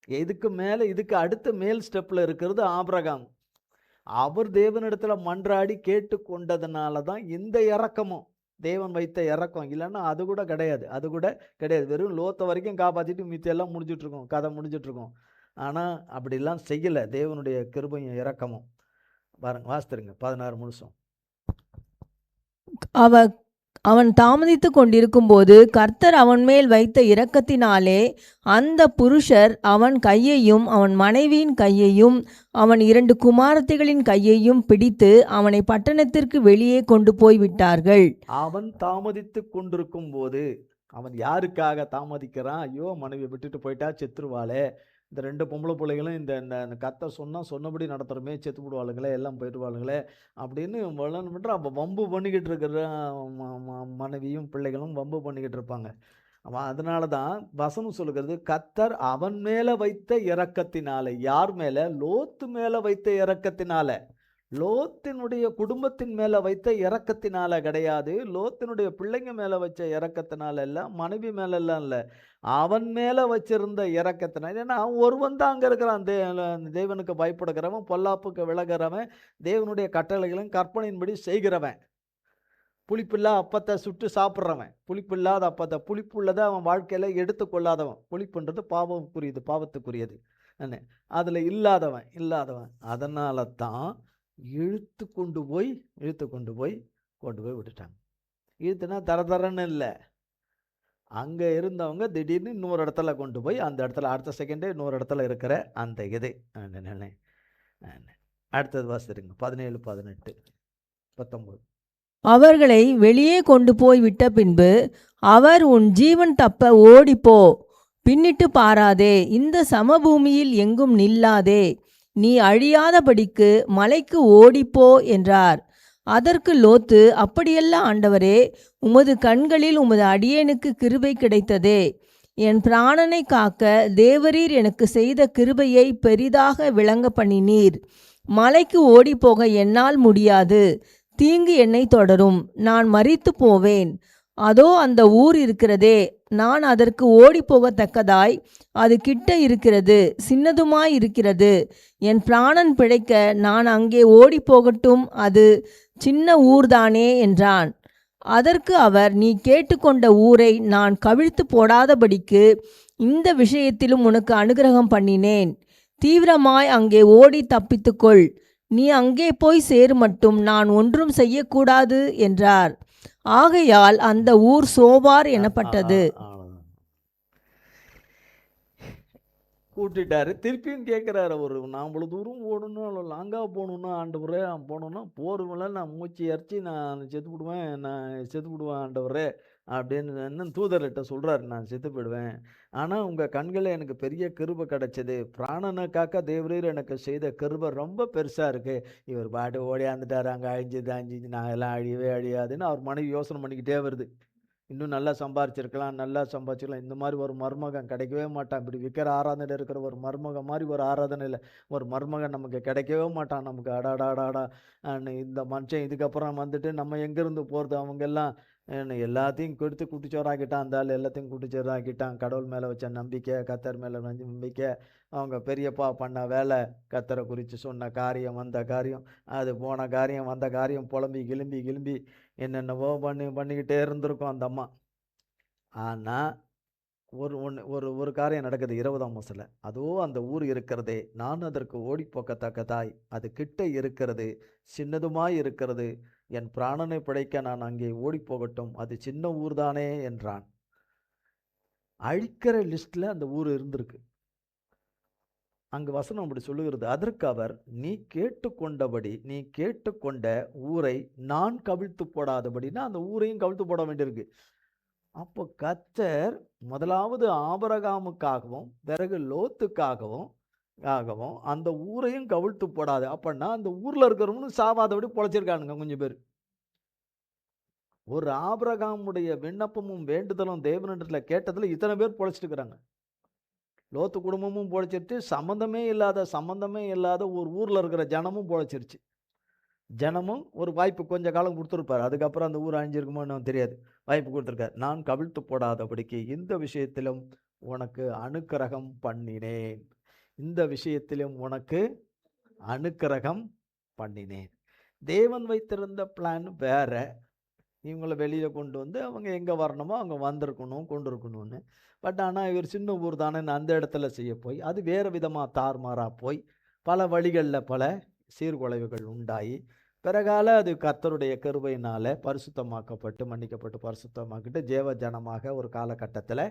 இதுக்கு அடுத்த மேல் ஸ்டெப்பில் இருக்கிறது ஆபிரகாம். அவர் தேவனிடத்துல மன்றாடி கேட்டு கொண்டதுனால தான் இந்த இறக்கமும், தேவன் வைத்த இறக்கம், இல்லைன்னா அது கூட கிடையாது. வெறும் லோத்தை வரைக்கும் காப்பாற்றிட்டு மித்தியெல்லாம் கதை முடிஞ்சிட்டு இருக்கோம். ஆனால் அப்படிலாம் செய்யலை தேவனுடைய கிருபையும் இறக்கமும். பாருங்க, வாசித்துருங்க 16 முழுசும். அவன் தாமதித்து கொண்டிருக்கும்போது கர்த்தர் அவன் மேல் வைத்த இரக்கத்தினாலே அந்த புருஷர் அவன் கையையும் அவன் மனைவியின் கையையும் அவன் 2 குமாரத்திகளின் கையையும் பிடித்து அவனை பட்டணத்திற்கு வெளியே கொண்டு போய் விட்டார்கள். அவன் தாமதித்து கொண்டிருக்கும் போது, அவன் யாருக்காக தாமதிக்கிறான்? ஐயோ, மனைவி விட்டுட்டு போயிட்டா செத்துருவாளே, இந்த 2 பொம்பளை பிள்ளைகளும் இந்த கர்த்தர் சொன்னபடி நடத்துகிறோமே, செத்து விடுவாளுங்களே, எல்லாம் போயிடுவாளுங்களே அப்படின்னு பண்ணுற. அப்போ வம்பு பண்ணிக்கிட்டு இருக்கிற மனைவியும் பிள்ளைகளும் வம்பு பண்ணிக்கிட்டு இருப்பாங்க. அவன் அதனால தான் வசனம் சொல்லுகிறது, கர்த்தர் அவன் மேலே வைத்த இரக்கத்தினால. யார் மேலே? லோத்து மேலே வைத்த இரக்கத்தினால. லோத்தினுடைய குடும்பத்தின் மேலே வைத்த இரக்கத்தினால கிடையாது, லோத்தினுடைய பிள்ளைங்க மேலே வச்ச இரக்கத்தினால இல்லை, மனைவி மேலெல்லாம் இல்லை, அவன் மேலே வச்சிருந்த இரக்கத்தினால. ஏன்னா ஒருவன் தான் அங்கே இருக்கிறான், தேவனுக்கு பயப்படுகிறவன், பொல்லாப்புக்கு விலகிறவன், தேவனுடைய கட்டளைகளும் கற்பனையின்படி செய்கிறவன், புளிப்பில்லா அப்பத்தை சுட்டு சாப்பிட்றவன், புளிப்பில்லாத அப்பத்தை புளிப்புள்ளதை அவன் வாழ்க்கையில் எடுத்துக்கொள்ளாதவன். புளிப்புன்றது பாவத்துக்குரியது என்ன, அதில் இல்லாதவன். அதனால தான் இழுத்து கொண்டு போய் விட்டுட்டாங்க. இழுத்துனா தரன்னு இல்லை, அங்கே இருந்தவங்க திடீர்னு இன்னொரு இடத்துல கொண்டு போய், அந்த இடத்துல அடுத்த செகண்டே இன்னொரு இடத்துல இருக்கிற அந்த இது. அடுத்தது வாசிருங்க 17, 18, 19. அவர்களை வெளியே கொண்டு போய் விட்ட பின்பு அவர், உன் ஜீவன் தப்ப ஓடிப்போ, பின்னிட்டு பாராதே, இந்த சமபூமியில் எங்கும் நில்லாதே, நீ அழியாதபடிக்கு மலைக்கு ஓடிப்போ என்றார். அதற்கு லோத்து, அப்படியல்ல ஆண்டவரே, உமது கண்களில் உமது அடியேனுக்கு கிருபை கிடைத்ததே, என் பிராணனை காக்க தேவரீர் எனக்கு செய்த கிருபையை பெரிதாக விளங்க பண்ணினீர். மலைக்கு ஓடிப்போக என்னால் முடியாது, தீங்கு என்னை தொடரும், நான் மரித்து போவேன். அதோ அந்த ஊர் இருக்கிறதே, நான் அதற்கு ஓடிப்போகத்தக்கதாய் அது கிட்ட இருக்கிறது, சின்னதுமாய் இருக்கிறது, என் பிராணன் பிழைக்க நான் அங்கே ஓடிப்போகட்டும், அது சின்ன ஊர்தானே என்றான். அதற்கு அவர், நீ கேட்டுக்கொண்ட ஊரை நான் கவிழ்த்து போடாதபடிக்கு இந்த விஷயத்திலும் உனக்கு அனுகிரகம் பண்ணினேன். தீவிரமாய் அங்கே ஓடி தப்பித்துக்கொள், நீ அங்கே போய் சேரு மட்டும் நான் ஒன்றும் செய்யக்கூடாது என்றார். ஆகையால் அந்த ஊர் சோபார் எனப்பட்டது. கூட்டிட்டாரு, திருப்பியும் கேட்குறாரு அவர், நான் இவ்வளோ தூரம் ஓடணும், லாங்காக போகணுன்னா ஆண்டவரே, போகணுன்னா போருமில்ல, நான் மூச்சு இறச்சி நான் செத்து விடுவேன் ஆண்டவரே அப்படின்னு இன்னும் தூதர்கிட்ட சொல்றாரு, நான் செத்து போயிடுவேன். ஆனா உங்க கண்கள்ல எனக்கு பெரிய கிருபை கிடைச்சது. பிராணனை காக்க தேவரீர் எனக்கு செய்த கிருபை ரொம்ப பெருசா இருக்கு. இவர் பாட்டு ஓடியாந்துட்டாரு, அங்க அழிஞ்சது அழிஞ்சிச்சு, நான் எல்லாம் அழியவே அழியாதுன்னு அவர் மனைவி யோசனை பண்ணிக்கிட்டே வருது. இன்னும் நல்லா சம்பாரிச்சிருக்கலாம், நல்லா சம்பாதிச்சிருக்கலாம். இந்த மாரி ஒரு மருமகன் கிடைக்கவே மாட்டான். இப்படி விக்கிர ஆராதனையில இருக்கிற ஒரு மருமகன் மாரி ஒரு ஆராதனையில ஒரு மருமகன் நமக்கு கிடைக்கவே மாட்டான் நமக்கு. அடாடாடாடா! இந்த மனுஷன் இதுக்கப்புறம் வந்துட்டு நம்ம எங்கேருந்து போறது? அவங்கெல்லாம் எல்லாத்தையும் கெடுத்து குட்டிச்சோறாக்கிட்டான். அந்த ஆளு எல்லாத்தையும் குட்டிச்சோறாக்கிட்டான். கடவுள் மேல வச்ச நம்பிக்கை, கர்த்தர் மேல வச்ச நம்பிக்கை, அவங்க பெரியப்பா பண்ண வேலை, கர்த்தரை குறித்து சொன்ன காரியம், வந்த காரியம், அது போன காரியம், வந்த காரியம், புலம்பி கிளம்பி கிளம்பி என்னென்னவோ பண்ணிக்கிட்டே இருந்திருக்கும் அந்த அம்மா. ஆனா, ஒரு காரியம் நடக்குது 20ஆம் வசனத்துல. அதோ அந்த ஊர் இருக்கிறதே, நான் அதற்கு ஓடிப்போகத்தக்கதாய், அது கிட்ட இருக்கிறது, சின்னதுமாய் இருக்கிறது. என் பிராணனை பிழைக்க நான் அங்கே ஓடிப்போகட்டும். அது சின்ன ஊர்தானே என்றான். அழிக்கிற லிஸ்ட்ல அந்த ஊர் இருந்திருக்கு. அங்கு வசனம் அப்படி சொல்லுகிறது. அதற்கு அவர், நீ கேட்டுக்கொண்ட ஊரை நான் கவிழ்த்து போடாதபடின்னா அந்த ஊரையும் கவிழ்த்து போட வேண்டியிருக்கு. அப்போ கர்த்தர் முதலாவது ஆபிரகாமுக்காகவும் பிறகு லோத்துக்காகவும் அந்த ஊரையும் கவிழ்த்து போடாது. அப்படின்னா அந்த ஊர்ல இருக்கிறவங்களும் சாவாதபடி பொழைச்சிருக்கானுங்க கொஞ்சம் பேர். ஒரு ஆபிரகாமுடைய விண்ணப்பமும் வேண்டுதலும் தேவனிடத்துல கேட்டதுல இத்தனை பேர் பொழைச்சிட்டு இருக்கிறாங்க. லோத்து குடும்பமும் பொழைச்சிருச்சு, சம்பந்தமே இல்லாத ஒரு ஊர்ல இருக்கிற ஜனமும் பொழைச்சிருச்சு. ஜனமும் ஒரு வாய்ப்பு கொஞ்ச காலம் கொடுத்துருப்பார். அதுக்கப்புறம் அந்த ஊர் அழிஞ்சிருக்குமோ என்னவோ தெரியாது. வாய்ப்பு கொடுத்துருக்கார். நான் கவிழ்த்து போடாதபடிக்கு இந்த விஷயத்திலும் உனக்கு அனுக்கிரகம் பண்ணினேன். இந்த விஷயத்திலும் உனக்கு அனுக்கிரகம் பண்ணினேன். தேவன் வைத்திருந்த பிளான் வேற. இவங்களை வெளியில கொண்டு வந்து அவங்க எங்க வரணுமோ அங்க வந்திருக்கணும், கொண்டு இருக்கணும்னு. பட் ஆனால் இவர் சின்ன ஊர் தானே அந்த இடத்துல செய்ய போய் அது வேறு விதமாக தாறுமாறா போய் பல வழிகளில் பல சீர்குலைவுகள் உண்டாகி பிறகால அது கர்த்தருடைய கிருபையினால பரிசுத்தமாக்கப்பட்டு மன்னிக்கப்பட்டு பரிசுத்தமாக்கிட்டு ஜேவ ஜனமாக ஒரு காலகட்டத்தில்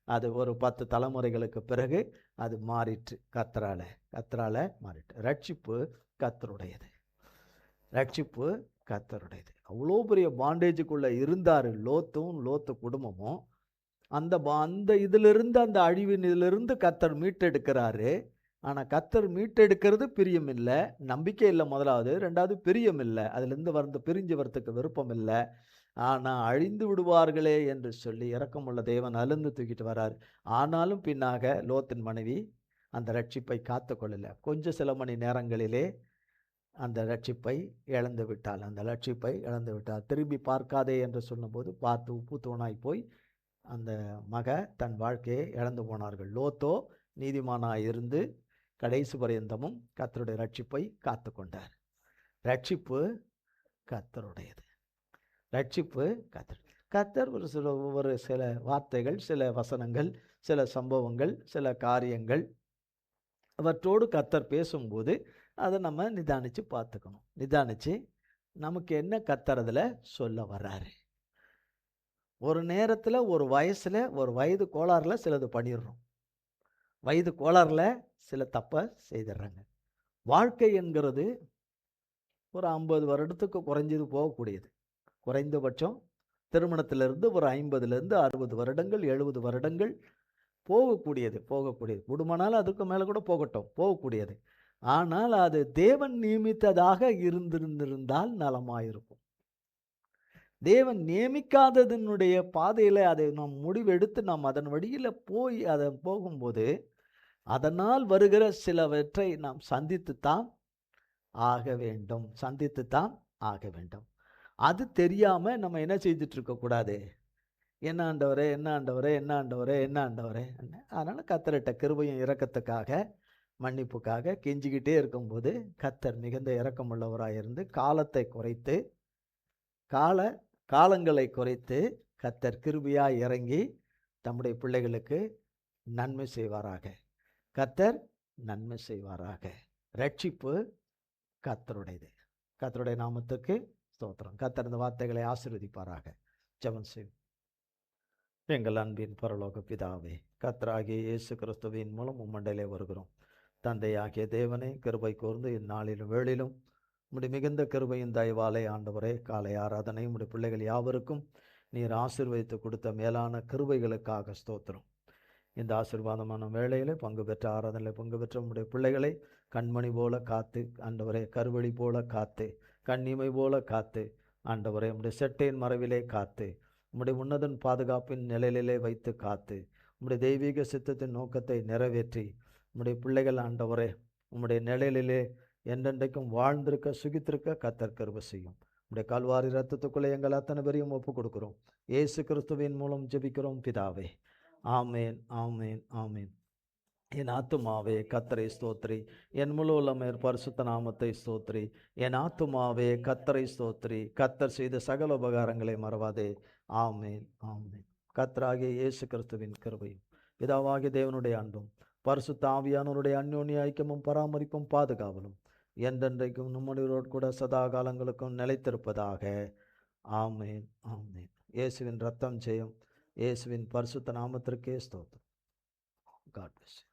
அது ஒரு 10 தலைமுறைகளுக்கு பிறகு அது மாறிற்று. கர்த்தரால மாறிட்டு. ரட்சிப்பு கர்த்தருடையது. ரட்சிப்பு கர்த்தருடையது. அவ்வளோ பெரிய பாண்டேஜுக்குள்ள இருந்தார் லோத்து குடும்பமும். அந்த இதிலிருந்து அந்த அழிவின் இதிலிருந்து கர்த்தர் மீட்டெடுக்கிறாரு. ஆனால் கர்த்தர் மீட்டெடுக்கிறது பிரியம் இல்லை, நம்பிக்கை இல்லை. முதலாவது. ரெண்டாவது பிரியம் இல்லை. அதுலேருந்து பிரிஞ்சு வரத்துக்கு விருப்பம் இல்லை. ஆனால் அழிந்து விடுவார்களே என்று சொல்லி இரக்கமுள்ள தேவன் அழுந்து தூக்கிட்டு வரார். ஆனாலும் பின்னாக லோத்தின் மனைவி அந்த ரட்சிப்பை காத்து கொள்ளலை. கொஞ்சம் சில மணி நேரங்களிலே அந்த ரட்சிப்பை இழந்து விட்டாள். திரும்பி பார்க்காதே என்று சொல்லும்போது பார்த்து உப்பு தூணாய் போய் அந்த தன் வாழ்க்கையை இழந்து போனார்கள். லோத்தோ நீதிமானாய் இருந்து கடைசி பரியந்தமும் கர்த்தருடைய ரட்சிப்பை காத்து கொண்டார். ரட்சிப்பு கர்த்தருடையது. ரட்சிப்பு கர்த்தர் ஒரு சில வார்த்தைகள், சில வசனங்கள், சில சம்பவங்கள், சில காரியங்கள் அவற்றோடு கர்த்தர் பேசும்போது அதை நம்ம நிதானித்து பார்த்துக்கணும். நிதானித்து நமக்கு என்ன கர்த்தர் அதில் சொல்ல வர்றாரு. ஒரு நேரத்தில் ஒரு வயசில் ஒரு வயது கோளாறில் சிலது பண்ணிடுறோம். வயது கோளாறில் சில தப்பை செய்திடுறாங்க. வாழ்க்கை என்கிறது ஒரு 50 வருடத்துக்கு குறைஞ்சது போகக்கூடியது. குறைந்தபட்சம் திருமணத்திலிருந்து ஒரு 50லேருந்து 60 வருடங்கள் 70 வருடங்கள் போகக்கூடியது. குடும்பனாலும் அதுக்கு மேலே கூட போகக்கூடியது. ஆனால் அது தேவன் நியமித்ததாக இருந்திருந்தால் நலமாயிருக்கும். தேவன் நியமிக்காததனுடைய பாதையில் அதை நாம் முடிவெடுத்து நாம் அதன் வழியில் போய் அதை போகும்போது அதனால் வருகிற சிலவற்றை நாம் சந்தித்துத்தான் ஆக வேண்டும். அது தெரியாமல் நம்ம என்ன செய்துட்டு இருக்கக்கூடாது. என்ன ஆண்டவரே. அதனால் கர்த்தர்கிட்ட கிருபையும் இரக்கத்துக்காக மன்னிப்புக்காக கெஞ்சிக்கிட்டே இருக்கும்போது கர்த்தர் மிகுந்த இரக்கமுள்ளவராக இருந்து காலங்களை குறைத்து கர்த்தர் கிருபையாய் இறங்கி தம்முடைய பிள்ளைகளுக்கு நன்மை செய்வாராக. கர்த்தர் நன்மை செய்வாராக. ரட்சிப்பு கர்த்தருடையது. கர்த்தருடைய நாமத்துக்கு ஸ்தோத்திரம். கர்த்தர் இந்த வார்த்தைகளை ஆசீர்வதிப்பாராக. ஜெபம் செய்வோம். எங்கள் அன்பின் பரலோக பிதாவே, கர்த்தராகிய இயேசு கிறிஸ்துவின் மூலம் உம்மண்டையிலே வருகிறோம். தந்தையாகிய தேவனே, கிருபை கூர்ந்து இந்நாளிலும் வேளிலும் உம்முடைய மிகுந்த கிருபையின் தயவாலே ஆண்டவரே, காலை ஆராதனை உம்முடைய பிள்ளைகள் யாவருக்கும் நீர் ஆசீர்வதித்து கொடுத்த மேலான கிருபைகளுக்காக ஸ்தோத்திரம். இந்த ஆசீர்வாதமான வேளையிலே பங்கு பெற்ற ஆராதனையில் பங்கு பெற்ற உம்முடைய பிள்ளைகளை கண்மணி போல காத்து ஆண்டவரே, கருவழி போல காத்து, கண்ணிமை போல காத்து ஆண்டவரே, உம்முடைய செட்டையின் மறைவிலே காத்து, உம்முடைய உன்னதன் பாதுகாப்பின் நிழலிலே வைத்து காத்து, உம்முடைய தெய்வீக சித்தத்தின் நோக்கத்தை நிறைவேற்றி உம்முடைய பிள்ளைகள் ஆண்டவரே உம்முடைய நிழலிலே என்றென்றைக்கும் வாழ்ந்திருக்க சுகித்திருக்க கர்த்தர் கிருபை செய்யும். உம்முடைய கல்வாரி ரத்தத்துக்குள்ளே எங்கள் அத்தனை பேரையும் ஒப்பு கொடுக்கிறோம். இயேசு கிறிஸ்துவின் மூலம் ஜெபிக்கிறோம் பிதாவே. ஆமேன், ஆமேன், ஆமேன். என் ஆத்துமாவே கர்த்தரை ஸ்தோத்திரி, என் முழு உள்ளமேர் பரிசுத்த நாமத்தை ஸ்தோத்திரி. என் ஆத்துமாவே கர்த்தரை ஸ்தோத்திரி, கர்த்தர் செய்த சகல உபகாரங்களை மறவாதே. ஆமேன், ஆமேன். கர்த்தராகிய இயேசு கிறிஸ்துவின் கிருபையும் பிதாவாகிய தேவனுடைய அன்பும் பரிசுத்த ஆவியானவருடைய அந்யோன்ய ஐக்கியமும் பராமரிப்பும் பாதுகாவலும் என்றென்றைக்கும் நம்முடையோடு கூட சதா காலங்களுக்கும் நிலைத்திருப்பதாக. ஆமேன், ஆமேன். இயேசுவின் ரத்தம் ஜெயம். இயேசுவின் பரிசுத்த நாமத்திற்கே ஸ்தோத்திரம். God bless you.